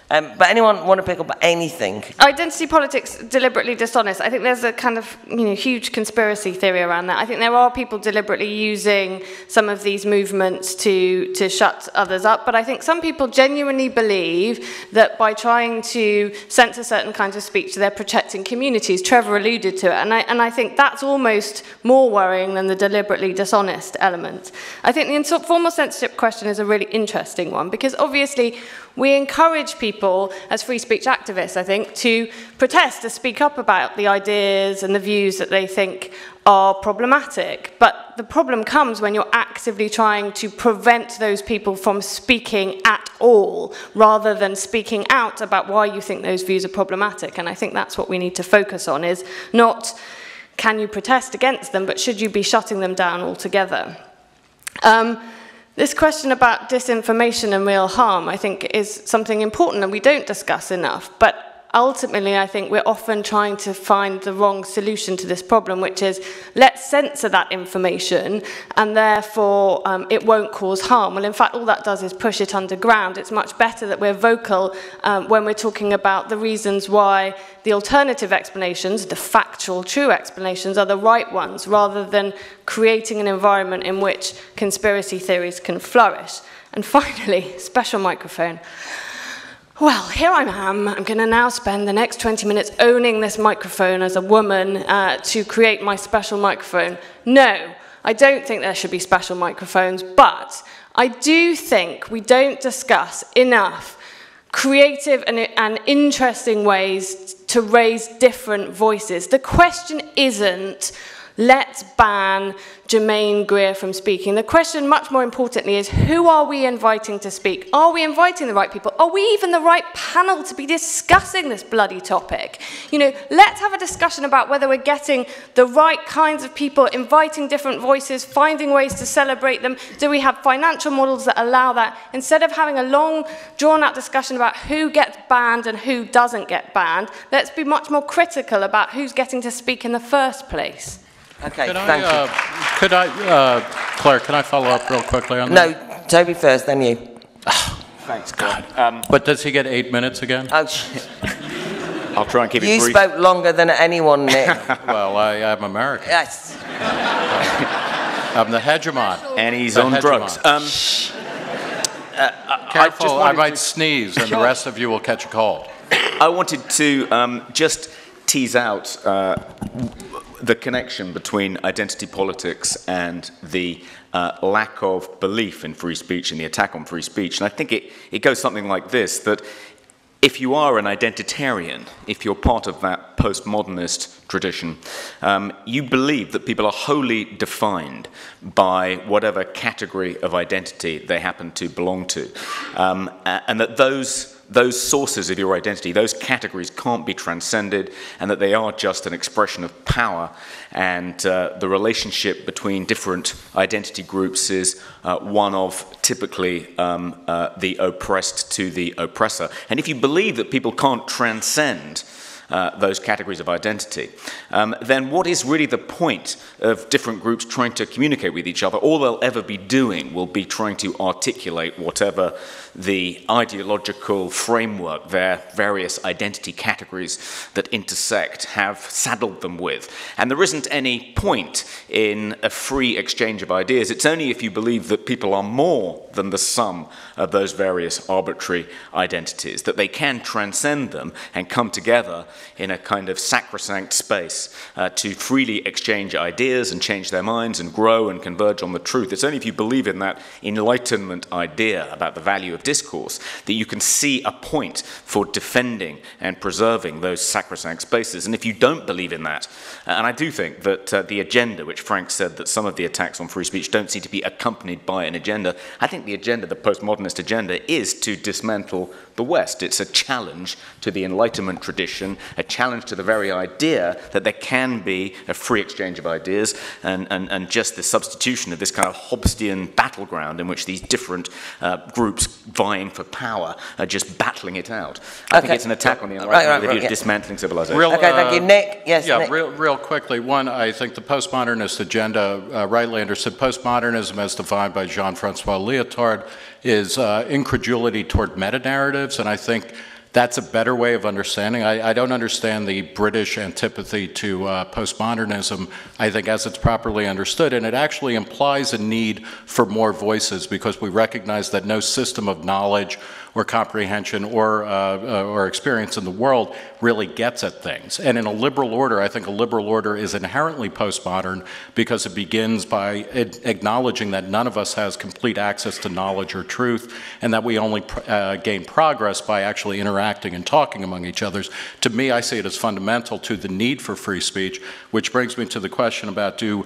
but anyone want to pick up anything? Identity politics, deliberately dishonest. I think there's a kind of huge conspiracy theory around that. I think there are people deliberately using some of these movements to shut others up, but I think some people genuinely believe that by trying to censor certain kinds of speech, they're protecting communities. Trevor alluded to it, and I think that's almost more worrying than the deliberately dishonest element. I think the informal censorship question is a really interesting one, because obviously we encourage people people as free speech activists, I think, to protest, to speak up about the ideas and the views that they think are problematic. But the problem comes when you're actively trying to prevent those people from speaking at all, rather than speaking out about why you think those views are problematic. And I think that's what we need to focus on, is not can you protest against them, but should you be shutting them down altogether? This question about disinformation and real harm, I think, is something important and we don't discuss enough. But ultimately, I think we're often trying to find the wrong solution to this problem, which is let's censor that information and therefore it won't cause harm. Well, in fact, all that does is push it underground. It's much better that we're vocal when we're talking about the reasons why the alternative explanations, the factual, true explanations, are the right ones, rather than creating an environment in which conspiracy theories can flourish. And finally, special microphone. Well, here I am. I'm going to now spend the next 20 minutes owning this microphone as a woman to create my special microphone. No, I don't think there should be special microphones, but I do think we don't discuss enough creative and interesting ways to raise different voices. The question isn't, let's ban Jermaine Greer from speaking. The question, much more importantly, is who are we inviting to speak? Are we inviting the right people? Are we even the right panel to be discussing this bloody topic? You know, let's have a discussion about whether we're getting the right kinds of people, inviting different voices, finding ways to celebrate them. Do we have financial models that allow that? Instead of having a long, drawn-out discussion about who gets banned and who doesn't get banned, let's be much more critical about who's getting to speak in the first place. Okay, thank you. Claire, can I follow up real quickly on that? No, Toby first, then you. Thanks, God. But does he get 8 minutes again? Oh, shit. I'll try and keep it brief. You spoke longer than anyone, Nick. Well, I'm American. Yes. I'm the hegemon. And he's on drugs. Careful, I might sneeze and the rest of you will catch a cold. I wanted to just tease out the connection between identity politics and the lack of belief in free speech and the attack on free speech. And I think it goes something like this, that if you are an identitarian, if you're part of that postmodernist tradition, you believe that people are wholly defined by whatever category of identity they happen to belong to, and that those sources of your identity, those categories can't be transcended, and that they are just an expression of power, and the relationship between different identity groups is one of typically the oppressed to the oppressor. And if you believe that people can't transcend those categories of identity, then what is really the point of different groups trying to communicate with each other? All they'll ever be doing will be trying to articulate whatever the ideological framework their various identity categories that intersect have saddled them with. And there isn't any point in a free exchange of ideas. It's only if you believe that people are more than the sum of those various arbitrary identities, that they can transcend them and come together in a kind of sacrosanct space to freely exchange ideas and change their minds and grow and converge on the truth. It's only if you believe in that Enlightenment idea about the value of discourse that you can see a point for defending and preserving those sacrosanct spaces. And if you don't believe in that, and I do think that the agenda, which Frank said that some of the attacks on free speech don't seem to be accompanied by an agenda, I think the agenda, the postmodernist agenda, is to dismantle the West. It's a challenge to the Enlightenment tradition, a challenge to the very idea that there can be a free exchange of ideas, and just the substitution of this kind of Hobbesian battleground in which these different groups vying for power are just battling it out. I think it's an attack on the Enlightenment with dismantling civilization. Okay, thank you. Nick? Yes, yeah, Nick. Real quickly. One, I think the postmodernist agenda, rightly understood, postmodernism as defined by Jean-Francois Lyotard is incredulity toward meta-narratives, and I think that's a better way of understanding. I don't understand the British antipathy to postmodernism, I think, as it's properly understood, and it actually implies a need for more voices because we recognize that no system of knowledge or comprehension or experience in the world really gets at things. And in a liberal order, I think a liberal order is inherently postmodern because it begins by acknowledging that none of us has complete access to knowledge or truth, and that we only gain progress by actually interacting and talking among each other. To me, I see it as fundamental to the need for free speech, which brings me to the question about do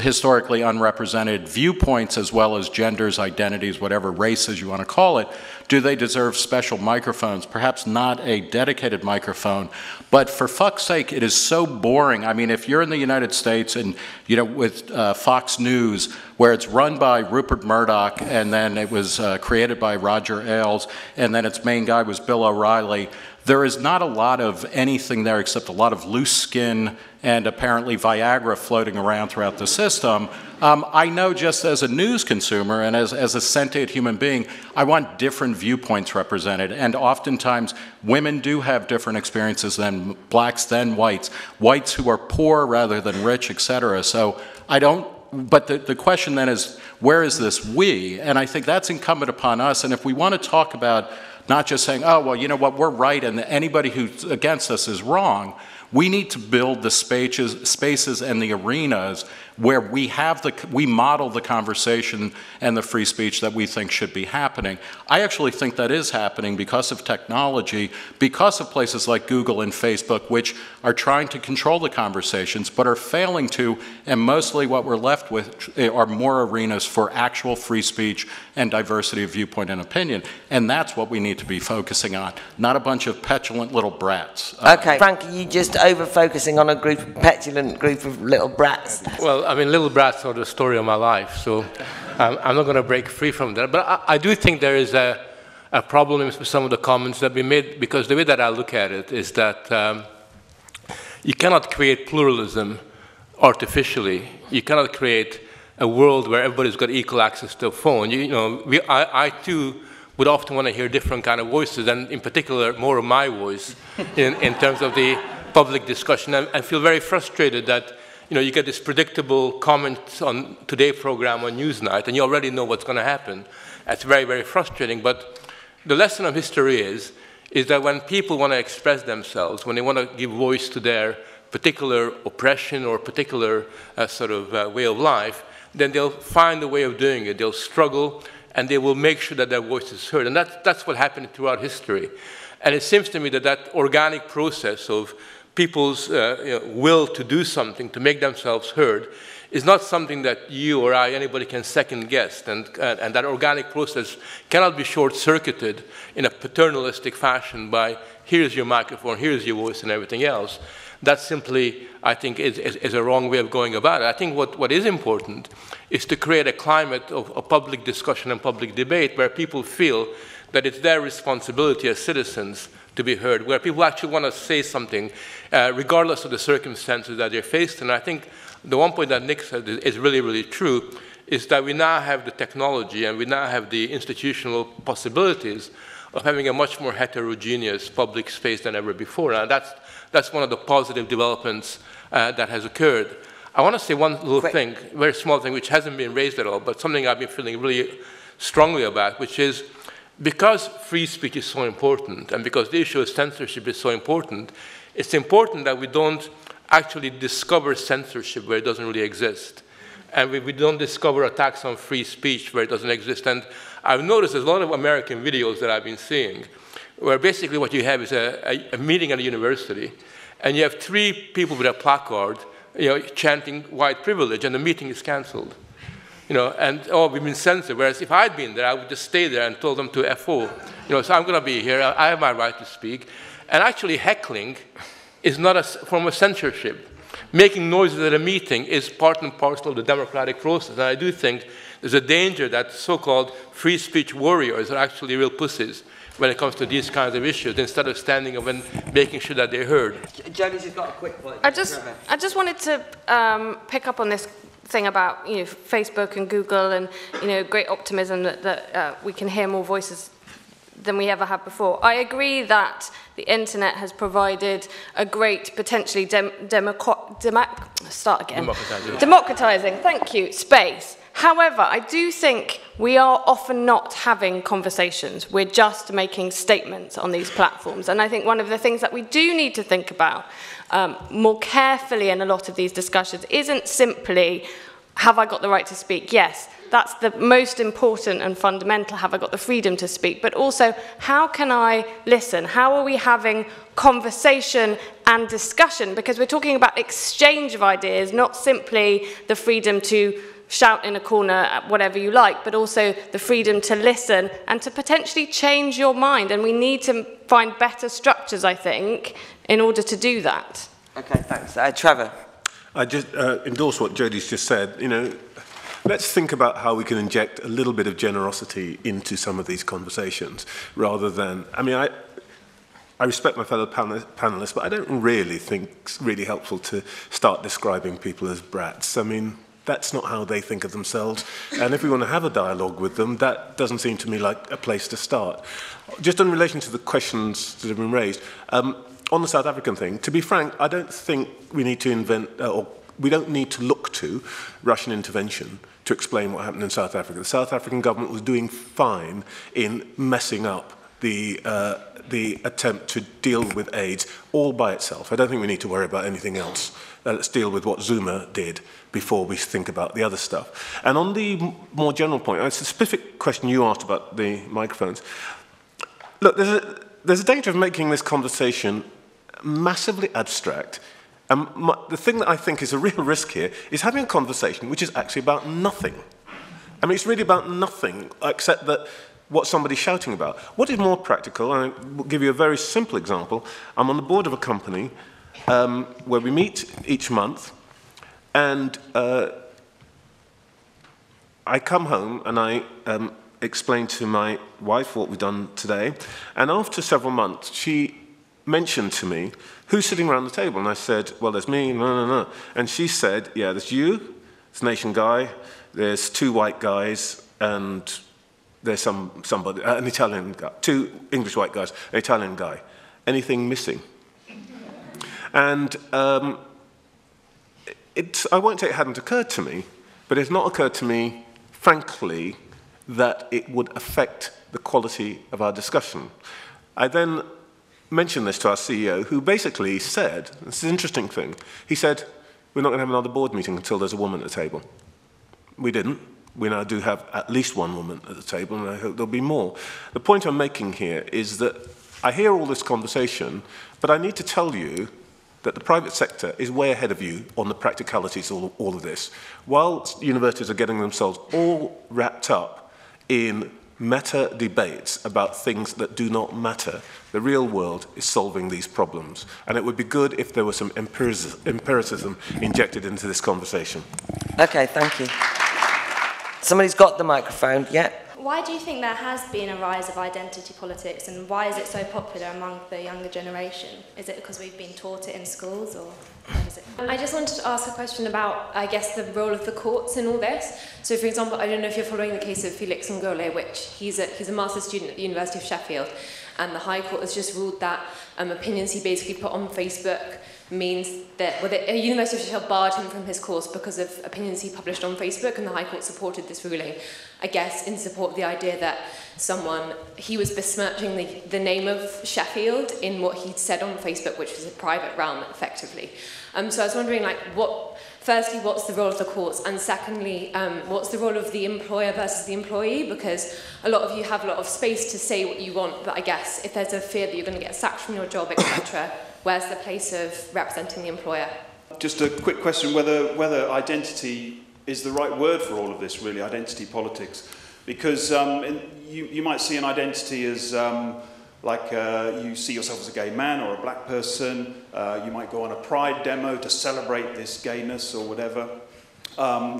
historically unrepresented viewpoints, as well as genders, identities, whatever races you want to call it, do they deserve special microphones? Perhaps not a dedicated microphone, but for fuck's sake, it is so boring. I mean, if you're in the United States and, you know, with Fox News, where it's run by Rupert Murdoch, and then it was created by Roger Ailes, and then its main guy was Bill O'Reilly, there is not a lot of anything there except a lot of loose skin and apparently Viagra floating around throughout the system. I know just as a news consumer and as a sentient human being, I want different viewpoints represented. And oftentimes, women do have different experiences than blacks, than whites, whites who are poor rather than rich, etc. So I don't, but the question then is, where is this we? And I think that's incumbent upon us. And if we want to talk about not just saying, oh, well, you know what, we're right and anybody who's against us is wrong, we need to build the spaces and the arenas where we model the conversation and the free speech that we think should be happening. I actually think that is happening because of technology, because of places like Google and Facebook, which are trying to control the conversations, but are failing to, and mostly what we're left with are more arenas for actual free speech and diversity of viewpoint and opinion. And that's what we need to be focusing on, not a bunch of petulant little brats. Okay, Frank, are you just over-focusing on a petulant group of little brats? Well, I mean, little brats are the story of my life, so I'm not going to break free from that. But I do think there is a problem with some of the comments that we made, because the way that I look at it is that you cannot create pluralism artificially. You cannot create a world where everybody's got equal access to a phone. I too would often want to hear different kind of voices, and in particular, more of my voice in terms of the public discussion. I feel very frustrated that you get this predictable comment on today's program on Newsnight, and you already know what's going to happen. That's very, very frustrating. But the lesson of history is that when people want to express themselves, when they want to give voice to their particular oppression or particular way of life, then they'll find a way of doing it. They'll struggle, and they will make sure that their voice is heard. And that's what happened throughout history. And it seems to me that organic process of people's will to do something, to make themselves heard, is not something that you or I, anybody can second guess. And that organic process cannot be short-circuited in a paternalistic fashion by, here's your microphone, here's your voice, and everything else. That simply, I think, is a wrong way of going about it. I think what is important is to create a climate of public discussion and public debate where people feel that it's their responsibility as citizens to be heard, where people actually want to say something, regardless of the circumstances that they're faced. And I think the one point that Nick said is really, really true, is that we now have the technology and we now have the institutional possibilities of having a much more heterogeneous public space than ever before. And that's one of the positive developments that has occurred. I want to say one little thing, very small thing, which hasn't been raised at all, but something I've been feeling really strongly about, which is because free speech is so important, and because the issue of censorship is so important, it's important that we don't actually discover censorship where it doesn't really exist. And we don't discover attacks on free speech where it doesn't exist. And I've noticed there's a lot of American videos that I've been seeing where basically what you have is a meeting at a university, and you have 3 people with a placard chanting white privilege, and the meeting is canceled. And, oh, we've been censored. Whereas if I'd been there, I would just stay there and told them to F.O. So I'm going to be here. I have my right to speak. And actually, heckling is not a form of censorship. Making noises at a meeting is part and parcel of the democratic process. And I do think there's a danger that so-called free speech warriors are actually real pussies when it comes to these kinds of issues, instead of standing up and making sure that they're heard. Jodie's just got a quick point. I just wanted to pick up on this thing about Facebook and Google and great optimism that we can hear more voices than we ever have before. I agree that the internet has provided a great, potentially democratizing, thank you, space. However, I do think we are often not having conversations. We're just making statements on these platforms. And I think one of the things that we do need to think about more carefully in a lot of these discussions isn't simply, have I got the right to speak? Yes, that's the most important and fundamental, have I got the freedom to speak? But also, how can I listen? How are we having conversation and discussion? Because we're talking about exchange of ideas, not simply the freedom to shout in a corner at whatever you like, but also the freedom to listen and to potentially change your mind. And we need to find better structures, I think, in order to do that. Okay, thanks. Trevor. I just endorse what Jodie's just said. You know, let's think about how we can inject a little bit of generosity into some of these conversations, rather than, I mean, I respect my fellow panelists, but I don't really think it's really helpful to start describing people as brats. I mean, that's not how they think of themselves. And if we want to have a dialogue with them, that doesn't seem to me like a place to start. Just in relation to the questions that have been raised, on the South African thing, to be frank, I don't think we need to invent, or we don't need to look to Russian intervention to explain what happened in South Africa. The South African government was doing fine in messing up the attempt to deal with AIDS all by itself. I don't think we need to worry about anything else. Let's deal with what Zuma did before we think about the other stuff. And on the more general point, it's a specific question you asked about the microphones. Look, there's a danger of making this conversation massively abstract. And the thing that I think is a real risk here is having a conversation which is actually about nothing. I mean, it's really about nothing except that what somebody's shouting about. What is more practical, and I will give you a very simple example. I'm on the board of a company where we meet each month, and I come home and I explain to my wife what we've done today, and after several months, she mentioned to me, who's sitting around the table? And I said, well, there's me, no. And she said, yeah, there's you, there's Nation Guy, there's 2 white guys, and there's somebody, an Italian guy, 2 English white guys, an Italian guy. Anything missing? And I won't say it hadn't occurred to me, but it's not occurred to me, frankly, that it would affect the quality of our discussion. I then mentioned this to our CEO, who basically said, this is an interesting thing, he said, we're not going to have another board meeting until there's a woman at the table. We didn't. We now do have at least 1 woman at the table, and I hope there'll be more. The point I'm making here is that I hear all this conversation, but I need to tell you that the private sector is way ahead of you on the practicalities of all of this. While universities are getting themselves all wrapped up in meta debates about things that do not matter, the real world is solving these problems. And it would be good if there was some empiricism injected into this conversation. Okay, thank you. Somebody's got the microphone, yeah? Why do you think there has been a rise of identity politics, and why is it so popular among the younger generation? Is it because we've been taught it in schools, or what is it? I just wanted to ask a question about, I guess, the role of the courts in all this. So, for example, I don't know if you're following the case of Felix Ngole, which he's a master's student at the University of Sheffield, and the High Court has just ruled that opinions he basically put on Facebook means that the University of Sheffield barred him from his course because of opinions he published on Facebook, and the High Court supported this ruling, I guess, in support of the idea that he was besmirching the name of Sheffield in what he'd said on Facebook, which was a private realm, effectively. So I was wondering, firstly, what's the role of the courts? And secondly, what's the role of the employer versus the employee? Because a lot of you have a lot of space to say what you want, but I guess if there's a fear that you're going to get sacked from your job, etc., where's the place of representing the employer? Just a quick question, whether identity is the right word for all of this, really, identity politics. Because you might see an identity as you see yourself as a gay man or a black person. You might go on a pride demo to celebrate this gayness or whatever.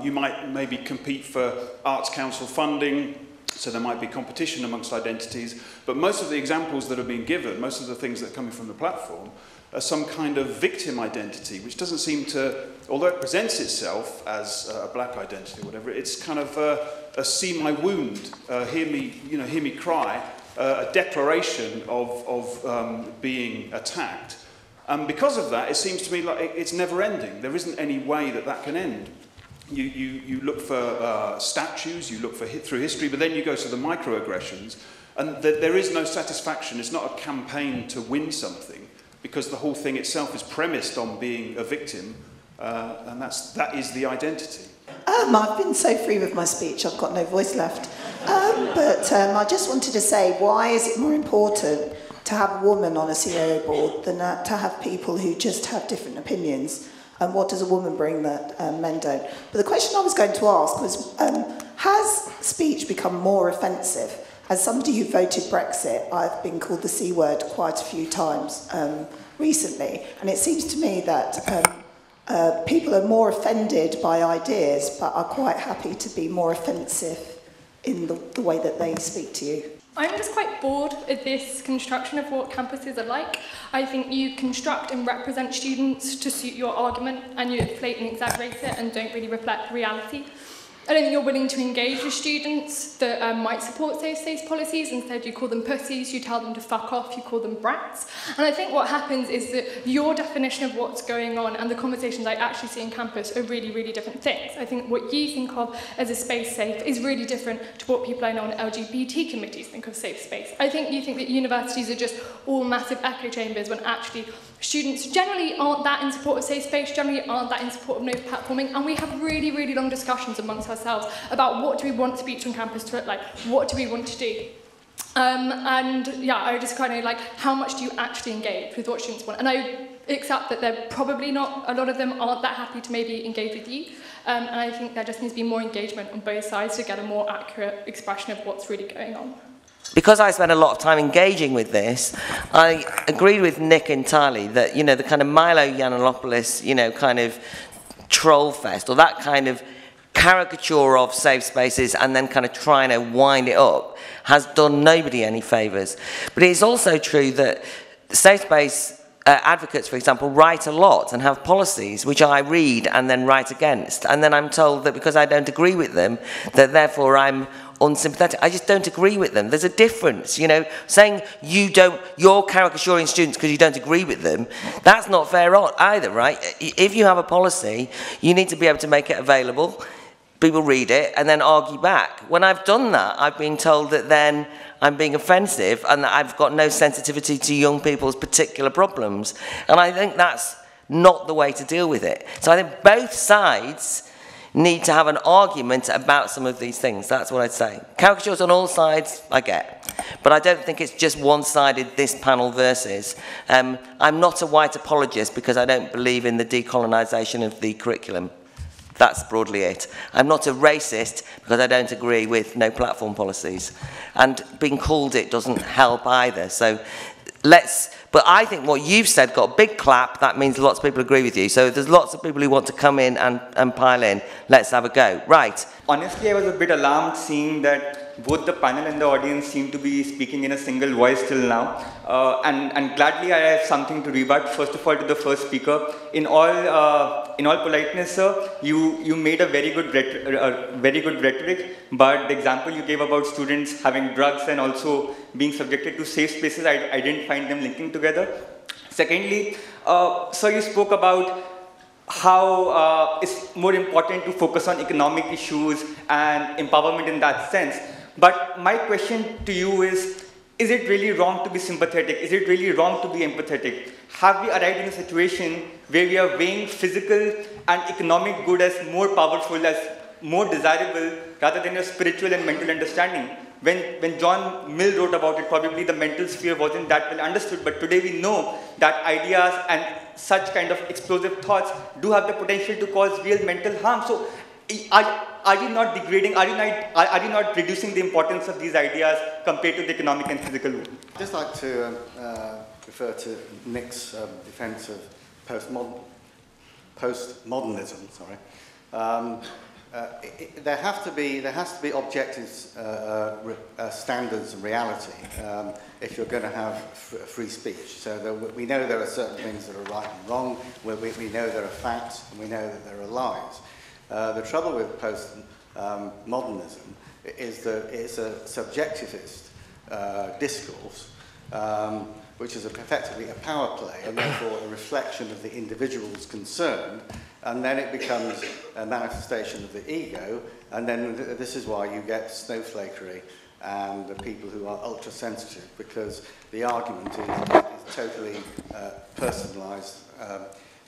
You might maybe compete for Arts Council funding, so there might be competition amongst identities. But most of the examples that are being given, most of the things that are coming from the platform, are some kind of victim identity, which doesn't seem to, although it presents itself as a black identity or whatever, it's kind of a see my wound, hear me cry, a declaration of being attacked. And because of that, it seems to me like it's never ending. There isn't any way that can end. you look for statues, you look for through history, but then you go to the microaggressions, and there is no satisfaction. It's not a campaign to win something, because the whole thing itself is premised on being a victim, and that is the identity. I've been so free with my speech, I've got no voice left. But I just wanted to say, why is it more important to have a woman on a CEO board than to have people who just have different opinions? And what does a woman bring that men don't? But the question I was going to ask was, has speech become more offensive? As somebody who voted Brexit, I've been called the C word quite a few times recently. And it seems to me that people are more offended by ideas, but are quite happy to be more offensive in the way that they speak to you. I'm just quite bored of this construction of what campuses are like. I think you construct and represent students to suit your argument, and you inflate and exaggerate it and don't really reflect reality. I don't think you're willing to engage with students that might support safe-space policies. Instead, you call them pussies, you tell them to fuck off, you call them brats. And I think what happens is that your definition of what's going on and the conversations I actually see in campus are really, really different things. I think what you think of as a space safe is really different to what people I know on LGBT committees think of safe space. I think you think that universities are just all massive echo chambers, when actually students generally aren't that in support of safe space, generally aren't that in support of no platforming, and we have really, really long discussions amongst ourselves about what do we want speech on campus to look like, what do we want to do. And yeah, I just kind of like, how much do you actually engage with what students want? And I accept that they're probably not, a lot of them aren't that happy to maybe engage with you. And I think there just needs to be more engagement on both sides to get a more accurate expression of what's really going on. Because I spent a lot of time engaging with this, I agreed with Nick entirely that, you know, the kind of Milo Yiannopoulos, you know, kind of troll fest, or that kind of caricature of safe spaces and then kind of trying to wind it up, has done nobody any favours. But it's also true that safe space advocates, for example, write a lot and have policies which I read and then write against. And then I'm told that because I don't agree with them, that therefore I'm unsympathetic. I just don't agree with them. There's a difference, you know. Saying you're caricaturing students because you don't agree with them, that's not fair either, right? If you have a policy, you need to be able to make it available, people read it, and then argue back. When I've done that, I've been told that then I'm being offensive and that I've got no sensitivity to young people's particular problems. And I think that's not the way to deal with it. So I think both sides need to have an argument about some of these things. That's what I'd say. Caricatures on all sides, I get. But I don't think it's just one-sided, this panel versus. I'm not a white apologist because I don't believe in the decolonisation of the curriculum. That's broadly it. I'm not a racist because I don't agree with no platform policies. And being called it doesn't help either. So but I think what you've said got a big clap. That means lots of people agree with you. So there's lots of people who want to come in and pile in. Let's have a go. Right. Honestly, I was a bit alarmed seeing that both the panel and the audience seem to be speaking in a single voice till now. And gladly I have something to rebut. First of all, to the first speaker. In all politeness, sir, you made a very good rhetoric, but the example you gave about students having drugs and also being subjected to safe spaces, I didn't find them linking together. Secondly, sir, you spoke about how it's more important to focus on economic issues and empowerment in that sense. But my question to you is it really wrong to be sympathetic? Is it really wrong to be empathetic? Have we arrived in a situation where we are weighing physical and economic good as more powerful, as more desirable, rather than your spiritual and mental understanding? When John Mill wrote about it, probably the mental sphere wasn't that well understood, but today we know that ideas and such kind of explosive thoughts do have the potential to cause real mental harm. So are you not degrading, are you not reducing the importance of these ideas compared to the economic and physical one? I'd just like to refer to Nick's defense of postmodernism, sorry. There has to be objective standards and reality if you're going to have free speech. So we know there are certain things that are right and wrong. We know there are facts, and we know that there are lies. The trouble with postmodernism is that it's a subjectivist discourse, which is effectively a power play and therefore a reflection of the individuals concerned, and then it becomes a manifestation of the ego, and then this is why you get snowflakery and the people who are ultra-sensitive, because the argument is totally personalised,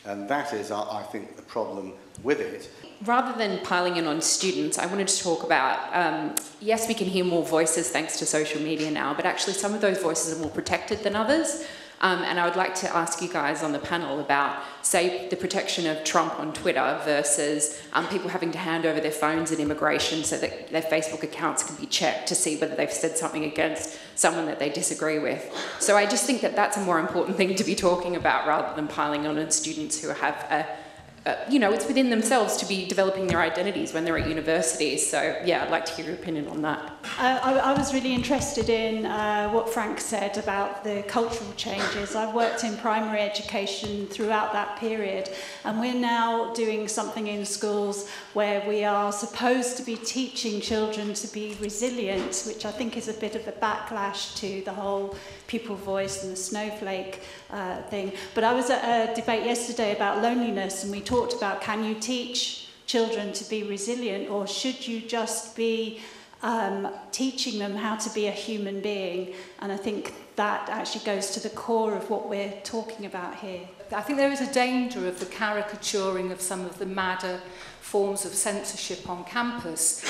and that is, I think, the problem with it. Rather than piling in on students, I wanted to talk about, yes, we can hear more voices thanks to social media now, but actually some of those voices are more protected than others. And I would like to ask you guys on the panel about, say, the protection of Trump on Twitter versus people having to hand over their phones in immigration so that their Facebook accounts can be checked to see whether they've said something against someone that they disagree with. So I just think that that's a more important thing to be talking about rather than piling on students who have you know, it's within themselves to be developing their identities when they're at universities. So, yeah, I'd like to hear your opinion on that. I was really interested in what Frank said about the cultural changes. I've worked in primary education throughout that period, and we're now doing something in schools where we are supposed to be teaching children to be resilient, which I think is a bit of a backlash to the whole pupil voice and the snowflake thing. But I was at a debate yesterday about loneliness, and we talked about, can you teach children to be resilient, or should you just be teaching them how to be a human being? And I think that actually goes to the core of what we're talking about here. I think there is a danger of the caricaturing of some of the madder forms of censorship on campus,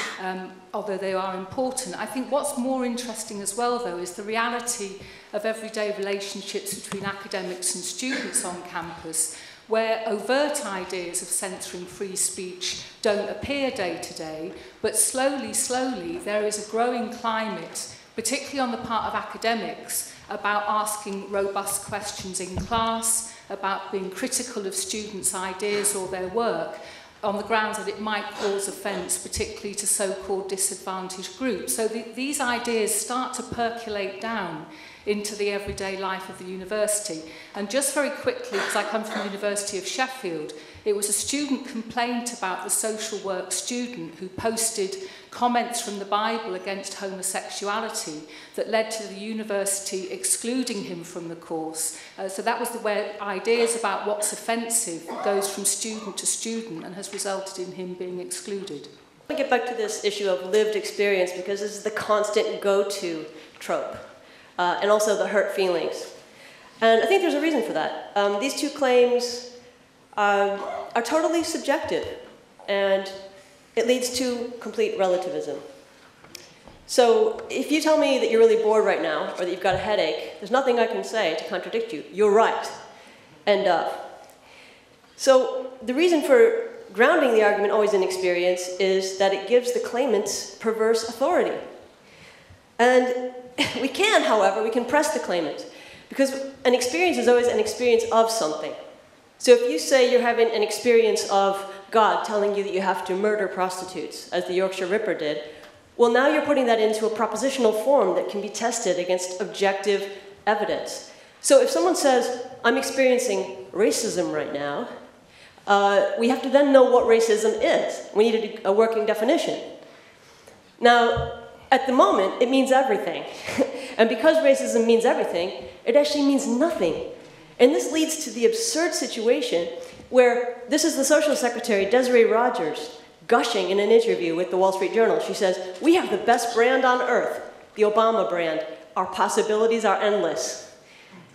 although they are important. I think what's more interesting as well, though, is the reality of everyday relationships between academics and students on campus, where overt ideas of censoring free speech don't appear day to day, but slowly, there is a growing climate, particularly on the part of academics, about asking robust questions in class, about being critical of students' ideas or their work, on the grounds that it might cause offence, particularly to so-called disadvantaged groups. So these ideas start to percolate down into the everyday life of the university. And just very quickly, because I come from the University of Sheffield, it was a student complaint about the social work student who posted comments from the Bible against homosexuality that led to the university excluding him from the course. So that was where ideas about what's offensive goes from student to student and has resulted in him being excluded. I want to get back to this issue of lived experience, because this is the constant go-to trope, and also the hurt feelings. And I think there's a reason for that. These two claims are totally subjective, and it leads to complete relativism. So if you tell me that you're really bored right now, or that you've got a headache, there's nothing I can say to contradict you. You're right. End of. So the reason for grounding the argument always in experience is that it gives the claimants perverse authority. And we can, however, we can press the claimant, because an experience is always an experience of something. So if you say you're having an experience of God telling you that you have to murder prostitutes, as the Yorkshire Ripper did, well, now you're putting that into a propositional form that can be tested against objective evidence. So if someone says, I'm experiencing racism right now, we have to then know what racism is. We need a working definition. Now, at the moment, it means everything. And because racism means everything, it actually means nothing. And this leads to the absurd situation where this is the Social Secretary, Desiree Rogers, gushing in an interview with the Wall Street Journal. She says, we have the best brand on earth, the Obama brand. Our possibilities are endless.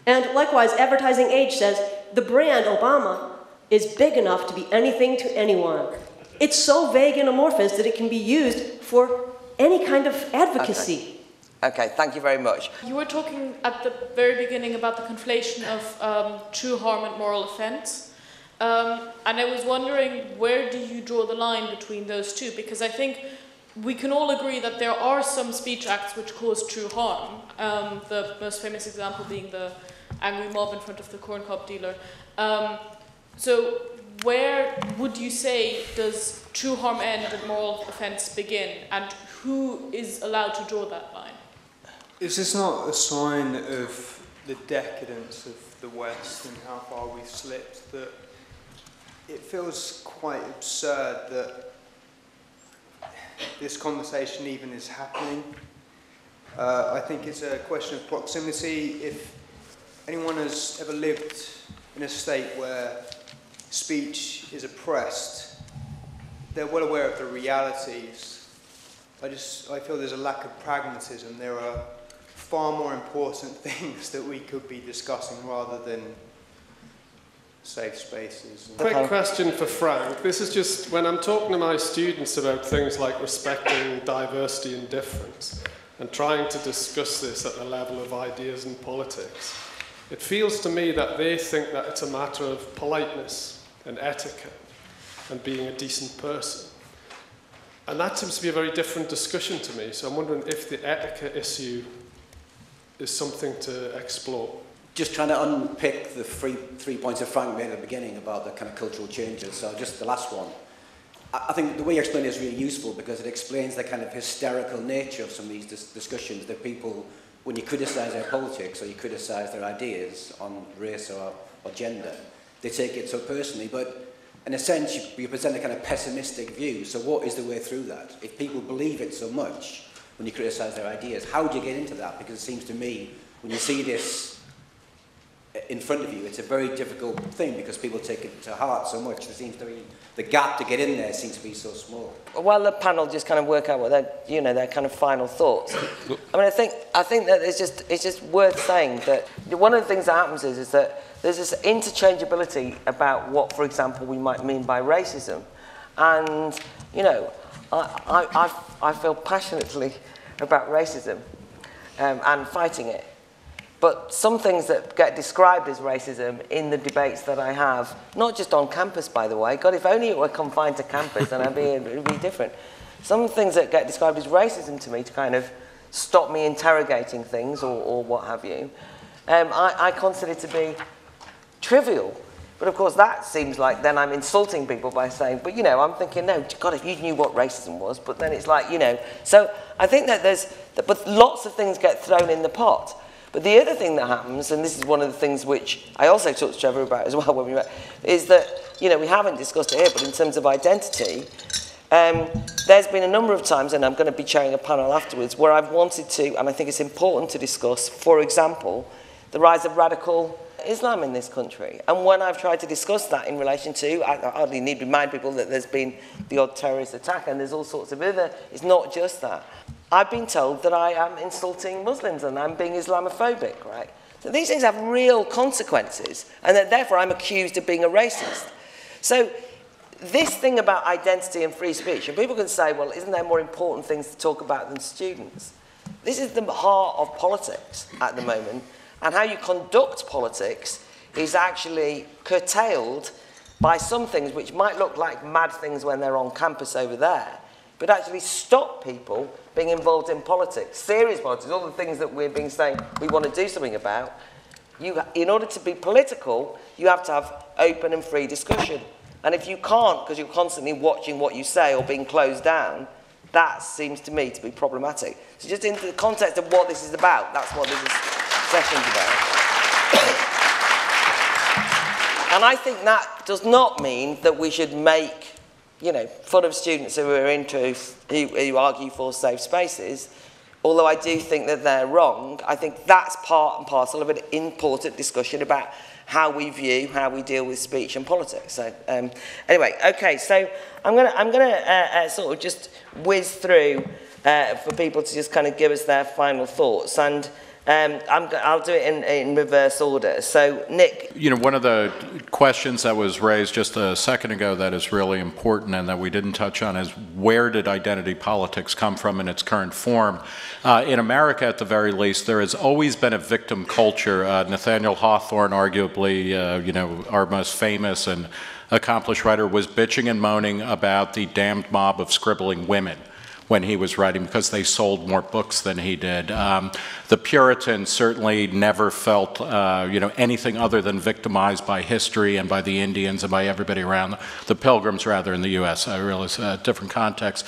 And likewise, Advertising Age says, the brand Obama is big enough to be anything to anyone. It's so vague and amorphous that it can be used for any kind of advocacy. Okay, thank you very much. You were talking at the very beginning about the conflation of true harm and moral offense. And I was wondering, where do you draw the line between those two? Because I think we can all agree that there are some speech acts which cause true harm. The most famous example being the angry mob in front of the corn cob dealer. So where would you say does true harm end and moral offense begin? And who is allowed to draw that line? Is this not a sign of the decadence of the West and how far we've slipped, that it feels quite absurd that this conversation even is happening? I think it's a question of proximity. If anyone has ever lived in a state where speech is oppressed, they're well aware of the realities. I feel there's a lack of pragmatism. There are far more important things that we could be discussing rather than safe spaces. Quick question for Frank. This is just when I'm talking to my students about things like respecting diversity and difference and trying to discuss this at the level of ideas and politics, it feels to me that they think that it's a matter of politeness and etiquette and being a decent person. And that seems to be a very different discussion to me. So I'm wondering if the etiquette issue is something to explore. Just trying to unpick the three points that Frank made at the beginning about the kind of cultural changes. So just the last one. I think the way you explain it is really useful because it explains the kind of hysterical nature of some of these discussions that people, when you criticise their politics or you criticise their ideas on race or gender, they take it so personally. But in a sense, you present a kind of pessimistic view. So what is the way through that? If people believe it so much when you criticise their ideas, how do you get into that? Because it seems to me, when you see this in front of you, it's a very difficult thing because people take it to heart so much. There seems to be the gap to get in there seems to be so small. While the panel just kind of work out what their kind of final thoughts. I mean, I think that it's just worth saying that one of the things that happens is that there's this interchangeability about what, for example, we might mean by racism, and I feel passionately about racism and fighting it. But some things that get described as racism in the debates that I have, not just on campus, by the way, God, if only it were confined to campus, then it would be different. Some things that get described as racism to me to kind of stop me interrogating things or what have you, I consider to be trivial. But of course, that seems like then I'm insulting people by saying, but I'm thinking, no, God, if you knew what racism was, but then it's like, So I think that but lots of things get thrown in the pot. But the other thing that happens, and this is one of the things which I also talked to Trevor about as well when we met, is that, we haven't discussed it here, but in terms of identity, there's been a number of times, and I'm going to be chairing a panel afterwards, where I've wanted to, and I think it's important to discuss, for example, the rise of radical Islam in this country. And when I've tried to discuss that in relation to, I hardly need to remind people that there's been the odd terrorist attack, and there's all sorts of other, it's not just that. I've been told that I am insulting Muslims and I'm being Islamophobic, right? So these things have real consequences, and that therefore I'm accused of being a racist. So this thing about identity and free speech, and people can say, well, isn't there more important things to talk about than students? This is the heart of politics at the moment, and how you conduct politics is actually curtailed by some things which might look like mad things when they're on campus over there, but actually stop people being involved in politics, serious politics, all the things that we've been saying we want to do something about. In order to be political, you have to have open and free discussion. And if you can't, because you're constantly watching what you say or being closed down, that seems to me to be problematic. So just into the context of what this is about, that's what this session's about. And I think that does not mean that we should make fun of students who are who argue for safe spaces, although I do think that they're wrong. I think that's part and parcel of an important discussion about how we deal with speech and politics. So anyway, okay, so I'm gonna sort of just whiz through for people to just kind of give us their final thoughts, and I'll do it in reverse order. So, Nick. One of the questions that was raised just a second ago that is really important and that we didn't touch on is where did identity politics come from in its current form? In America, at the very least, there has always been a victim culture. Nathaniel Hawthorne, arguably, our most famous and accomplished writer, was bitching and moaning about the damned mob of scribbling women when he was writing because they sold more books than he did. The Puritans certainly never felt anything other than victimized by history and by the Indians and by everybody around, the Pilgrims rather in the US. I realize a different context.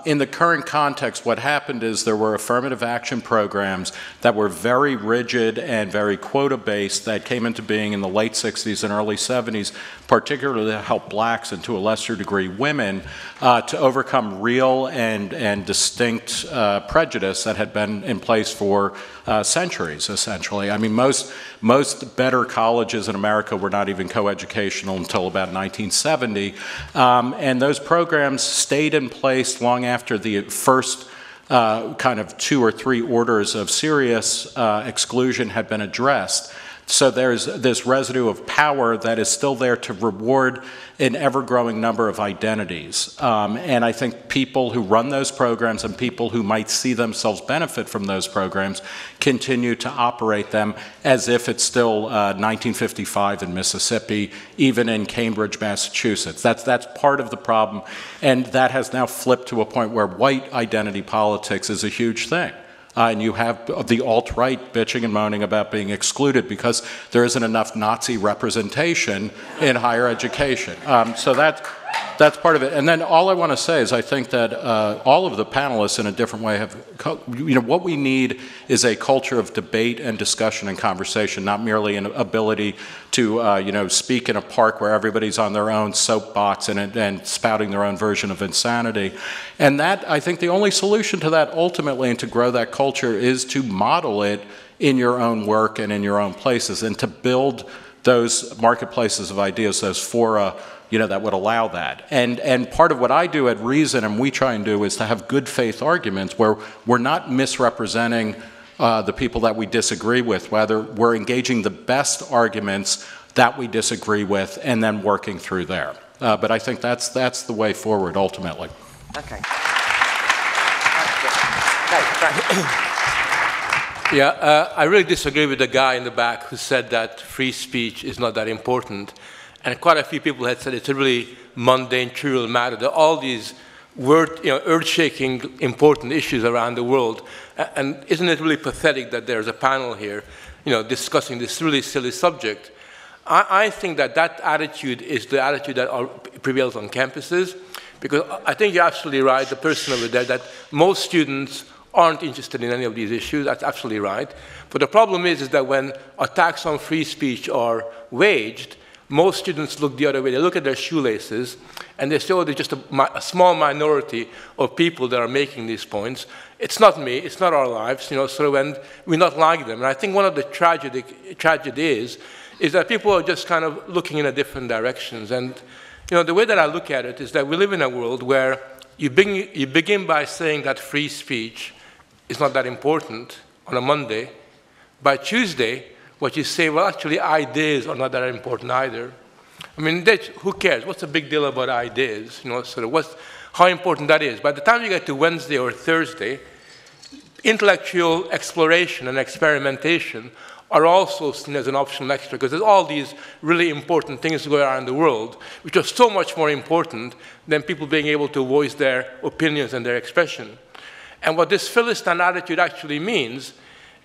In the current context, what happened is there were affirmative action programs that were very rigid and very quota-based that came into being in the late 60s and early 70s, particularly to help blacks and to a lesser degree women to overcome real and and distinct prejudice that had been in place for centuries, essentially. I mean, most better colleges in America were not even coeducational until about 1970, and those programs stayed in place long after the first kind of 2 or 3 orders of serious exclusion had been addressed. So there's this residue of power that is still there to reward an ever-growing number of identities. And I think people who run those programs and people who might see themselves benefit from those programs continue to operate them as if it's still 1955 in Mississippi, even in Cambridge, Massachusetts. That's part of the problem. And that has now flipped to a point where white identity politics is a huge thing. And you have the alt-right bitching and moaning about being excluded because there isn't enough Nazi representation in higher education. So that's part of it. And then all I want to say is I think that all of the panelists in a different way have, what we need is a culture of debate and discussion and conversation, not merely an ability to, speak in a park where everybody's on their own soapbox and spouting their own version of insanity. And that, I think the only solution to that ultimately and to grow that culture is to model it in your own work and in your own places and to build those marketplaces of ideas, those fora, that would allow that. And part of what I do at Reason and we try and do is to have good faith arguments where we're not misrepresenting the people that we disagree with, whether we're engaging the best arguments that we disagree with and then working through there. But I think that's the way forward ultimately. Okay. Yeah, I really disagree with the guy in the back who said that free speech is not that important. And quite a few people had said it's a really mundane, trivial matter. There are all these earth-shaking, important issues around the world. And isn't it really pathetic that there's a panel here, discussing this really silly subject? I think that attitude is the attitude that prevails on campuses, because I think you're absolutely right, the person over there, that most students aren't interested in any of these issues. That's absolutely right. But the problem is that when attacks on free speech are waged, most students look the other way. They look at their shoelaces and they say, oh, there's just a small minority of people that are making these points. It's not me, it's not our lives, and we're not like them. And I think one of the tragedies is that people are just kind of looking in a different directions. And the way that I look at it is that we live in a world where you begin by saying that free speech is not that important on a Monday. By Tuesday, what you say, well, actually, ideas are not that important either. I mean, who cares? What's the big deal about ideas? How important that is. By the time you get to Wednesday or Thursday, intellectual exploration and experimentation are also seen as an optional extra, because there's all these really important things going on in the world, which are so much more important than people being able to voice their opinions and their expression. And what this Philistine attitude actually means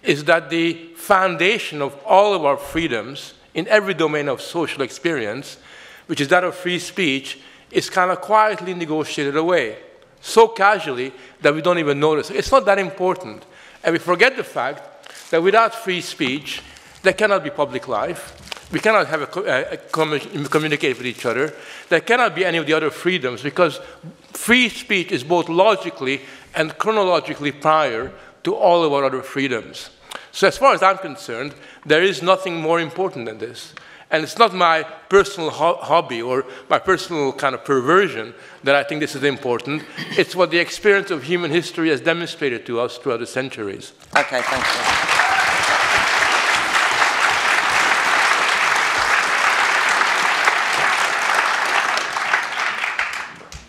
is that the foundation of all of our freedoms in every domain of social experience, which is that of free speech, is kind of quietly negotiated away, so casually that we don't even notice. It's not that important. And we forget the fact that without free speech, there cannot be public life. We cannot have communicate with each other. There cannot be any of the other freedoms, because free speech is both logically and chronologically prior to all of our other freedoms. So as far as I'm concerned, there is nothing more important than this. And it's not my personal hobby or my personal kind of perversion that I think this is important. It's what the experience of human history has demonstrated to us throughout the centuries. Okay, thank you.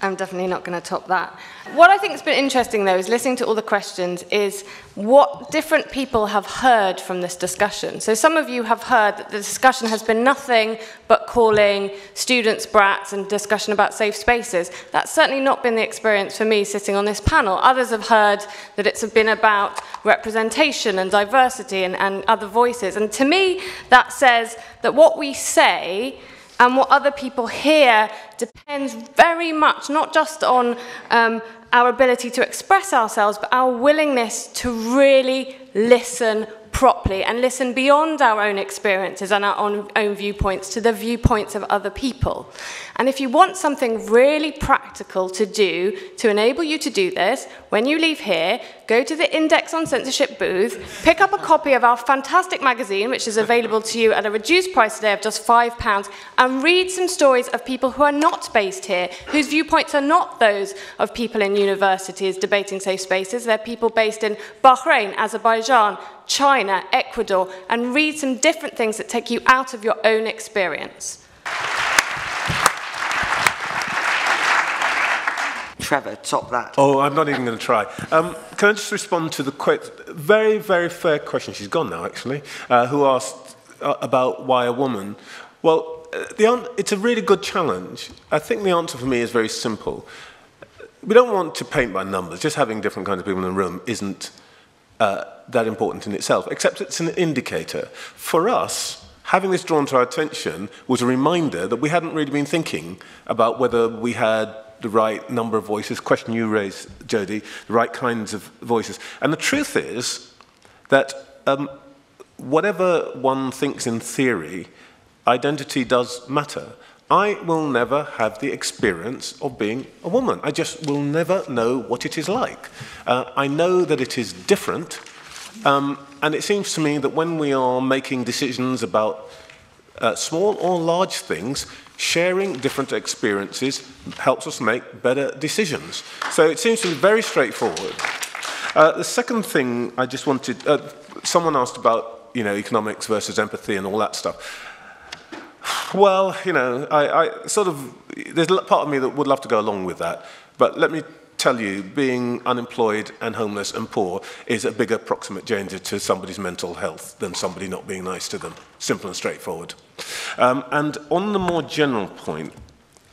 I'm definitely not going to top that. What I think has been interesting, though, is listening to all the questions, is what different people have heard from this discussion. So some of you have heard that the discussion has been nothing but calling students brats and discussion about safe spaces. That's certainly not been the experience for me sitting on this panel. Others have heard that it's been about representation and diversity and other voices. And to me, that says that what we say and what other people hear depends very much not just on our ability to express ourselves, but our willingness to really listen properly and listen beyond our own experiences and our own viewpoints to the viewpoints of other people. And if you want something really practical to do to enable you to do this, when you leave here, go to the Index on Censorship booth, pick up a copy of our fantastic magazine, which is available to you at a reduced price today of just £5, and read some stories of people who are not based here, whose viewpoints are not those of people in universities debating safe spaces. They're people based in Bahrain, Azerbaijan, China, Ecuador, and read some different things that take you out of your own experience. Trevor, top that. Oh, I'm not even going to try. Can I just respond to the very, very fair question, she's gone now actually, who asked about why a woman? Well, it's a really good challenge. I think the answer for me is very simple. We don't want to paint by numbers. Just having different kinds of people in the room isn't that important in itself, except it's an indicator. For us, having this drawn to our attention was a reminder that we hadn't really been thinking about whether we had the right number of voices, question you raised, Jodie, the right kinds of voices. And the truth is that whatever one thinks in theory, identity does matter. I will never have the experience of being a woman. I just will never know what it is like. I know that it is different, and it seems to me that when we are making decisions about small or large things, sharing different experiences helps us make better decisions. So it seems to be very straightforward. The second thing I just wanted, someone asked about, economics versus empathy and all that stuff. Well, I sort of, there's a part of me that would love to go along with that, but let me tell you, being unemployed and homeless and poor is a bigger proximate danger to somebody's mental health than somebody not being nice to them. Simple and straightforward. And on the more general point,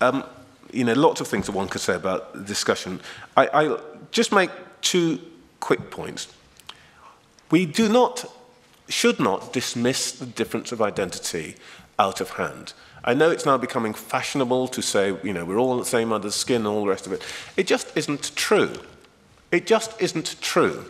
lots of things that one could say about the discussion. I just make two quick points. We should not dismiss the difference of identity out of hand. I know it's now becoming fashionable to say, we're all the same under the skin and all the rest of it. It just isn't true. It just isn't true.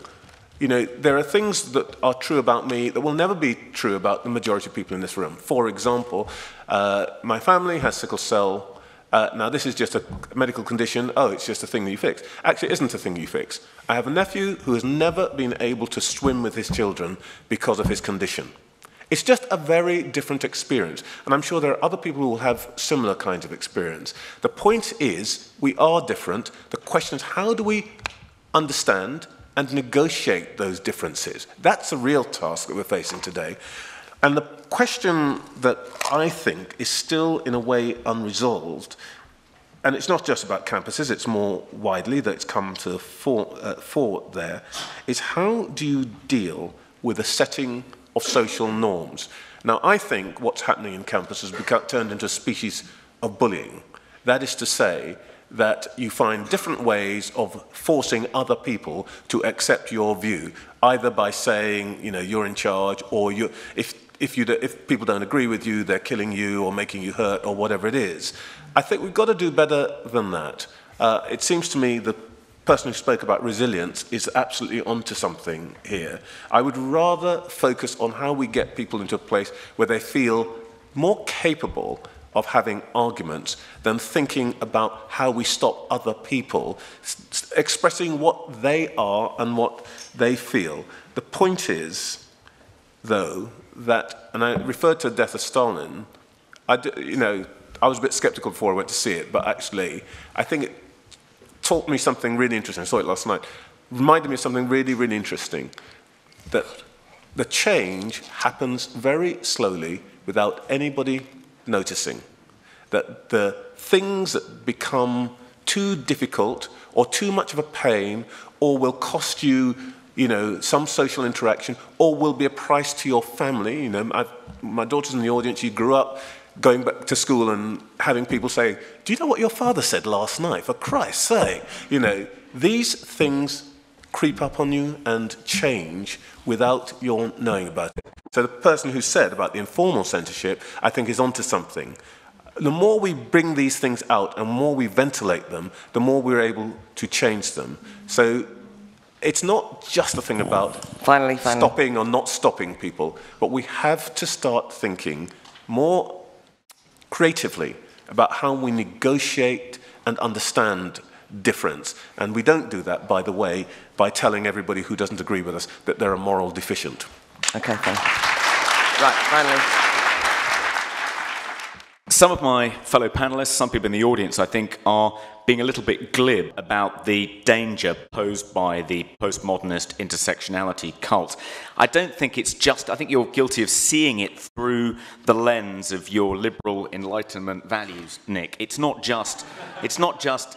There are things that are true about me that will never be true about the majority of people in this room. For example, my family has sickle cell. Now, this is just a medical condition. Oh, it's just a thing that you fix. Actually, it isn't a thing you fix. I have a nephew who has never been able to swim with his children because of his condition. It's just a very different experience, and I'm sure there are other people who will have similar kinds of experience. The point is, we are different. The question is, how do we understand and negotiate those differences? That's a real task that we're facing today. And the question that I think is still, in a way, unresolved, and it's not just about campuses, it's more widely that it's come to the fore there, is how do you deal with a setting of social norms? Now, I think what's happening in campuses has turned into a species of bullying. That is to say that you find different ways of forcing other people to accept your view, either by saying, you're in charge, or if people don't agree with you, they're killing you or making you hurt or whatever it is. I think we've got to do better than that. It seems to me the person who spoke about resilience is absolutely onto something here. I would rather focus on how we get people into a place where they feel more capable of having arguments than thinking about how we stop other people expressing what they are and what they feel. The point is, though, that, and I referred to the death of Stalin, I was a bit skeptical before I went to see it, but actually, I think it taught me something really interesting. I saw it last night. Reminded me of something really, really interesting. That the change happens very slowly without anybody noticing. That the things that become too difficult or too much of a pain or will cost you, some social interaction or will be a price to your family. My daughter's in the audience. She grew up going back to school and having people say, do you know what your father said last night? For Christ's sake. These things creep up on you and change without your knowing about it. So the person who said about the informal censorship, I think, is onto something. The more we bring these things out and more we ventilate them, the more we're able to change them. So it's not just a thing about finally. stopping or not stopping people, but we have to start thinking more creatively about how we negotiate and understand difference. And we don't do that, by the way, by telling everybody who doesn't agree with us that they're a moral deficient. Okay, fine. Right, finally. Some of my fellow panelists, some people in the audience, I think, are being a little bit glib about the danger posed by the postmodernist intersectionality cult. I don't think it's just, I think you're guilty of seeing it through the lens of your liberal Enlightenment values, Nick. It's not just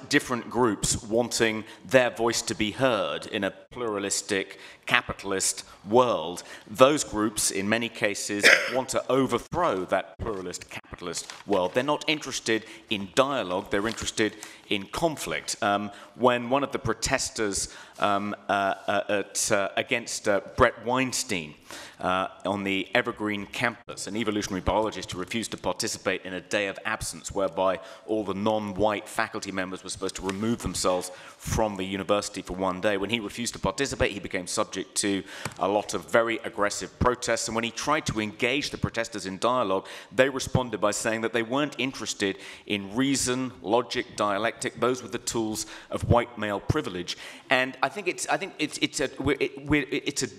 different groups wanting their voice to be heard in a pluralistic, capitalist world. Those groups, in many cases, want to overthrow that pluralist, capitalist world. They're not interested in dialogue, they're interested in conflict. When one of the protesters against Brett Weinstein on the Evergreen campus, an evolutionary biologist who refused to participate in a day of absence whereby all the non-white faculty members were supposed to remove themselves from the university for one day. When he refused to participate, he became subject to a lot of very aggressive protests, and when he tried to engage the protesters in dialogue, they responded by saying that they weren't interested in reason, logic, dialectic. Those were the tools of white male privilege. And I think it's a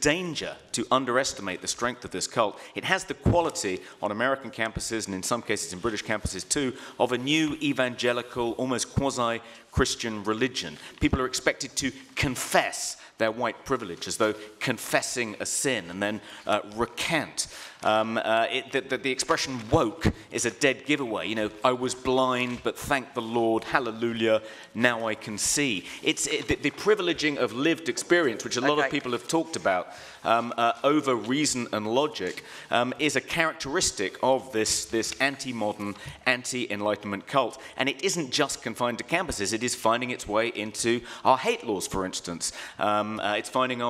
danger to underestimate the strength of this cult. It has the quality on American campuses, and in some cases in British campuses too, of a new evangelical, almost quasi-Christian religion. People are expected to confess their white privilege as though confessing a sin and then recant. The expression woke is a dead giveaway. You know, I was blind, but thank the Lord, hallelujah, now I can see. It's the privileging of lived experience, which a lot of people have talked about, over reason and logic, is a characteristic of this anti-modern, anti-Enlightenment cult. And it isn't just confined to campuses, it is finding its way into our hate laws, for instance. It's finding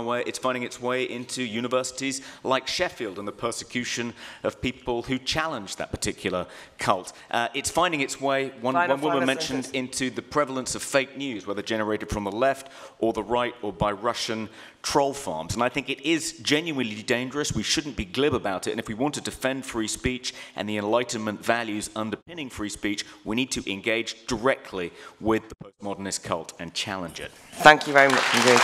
its way into universities like Sheffield and the persecution of people who challenge that particular cult. It's finding its way, one woman mentioned, into the prevalence of fake news, whether generated from the left or the right or by Russian troll farms. And I think it is genuinely dangerous. We shouldn't be glib about it. And if we want to defend free speech and the Enlightenment values underpinning free speech, we need to engage directly with the postmodernist cult and challenge it. Thank you very much indeed.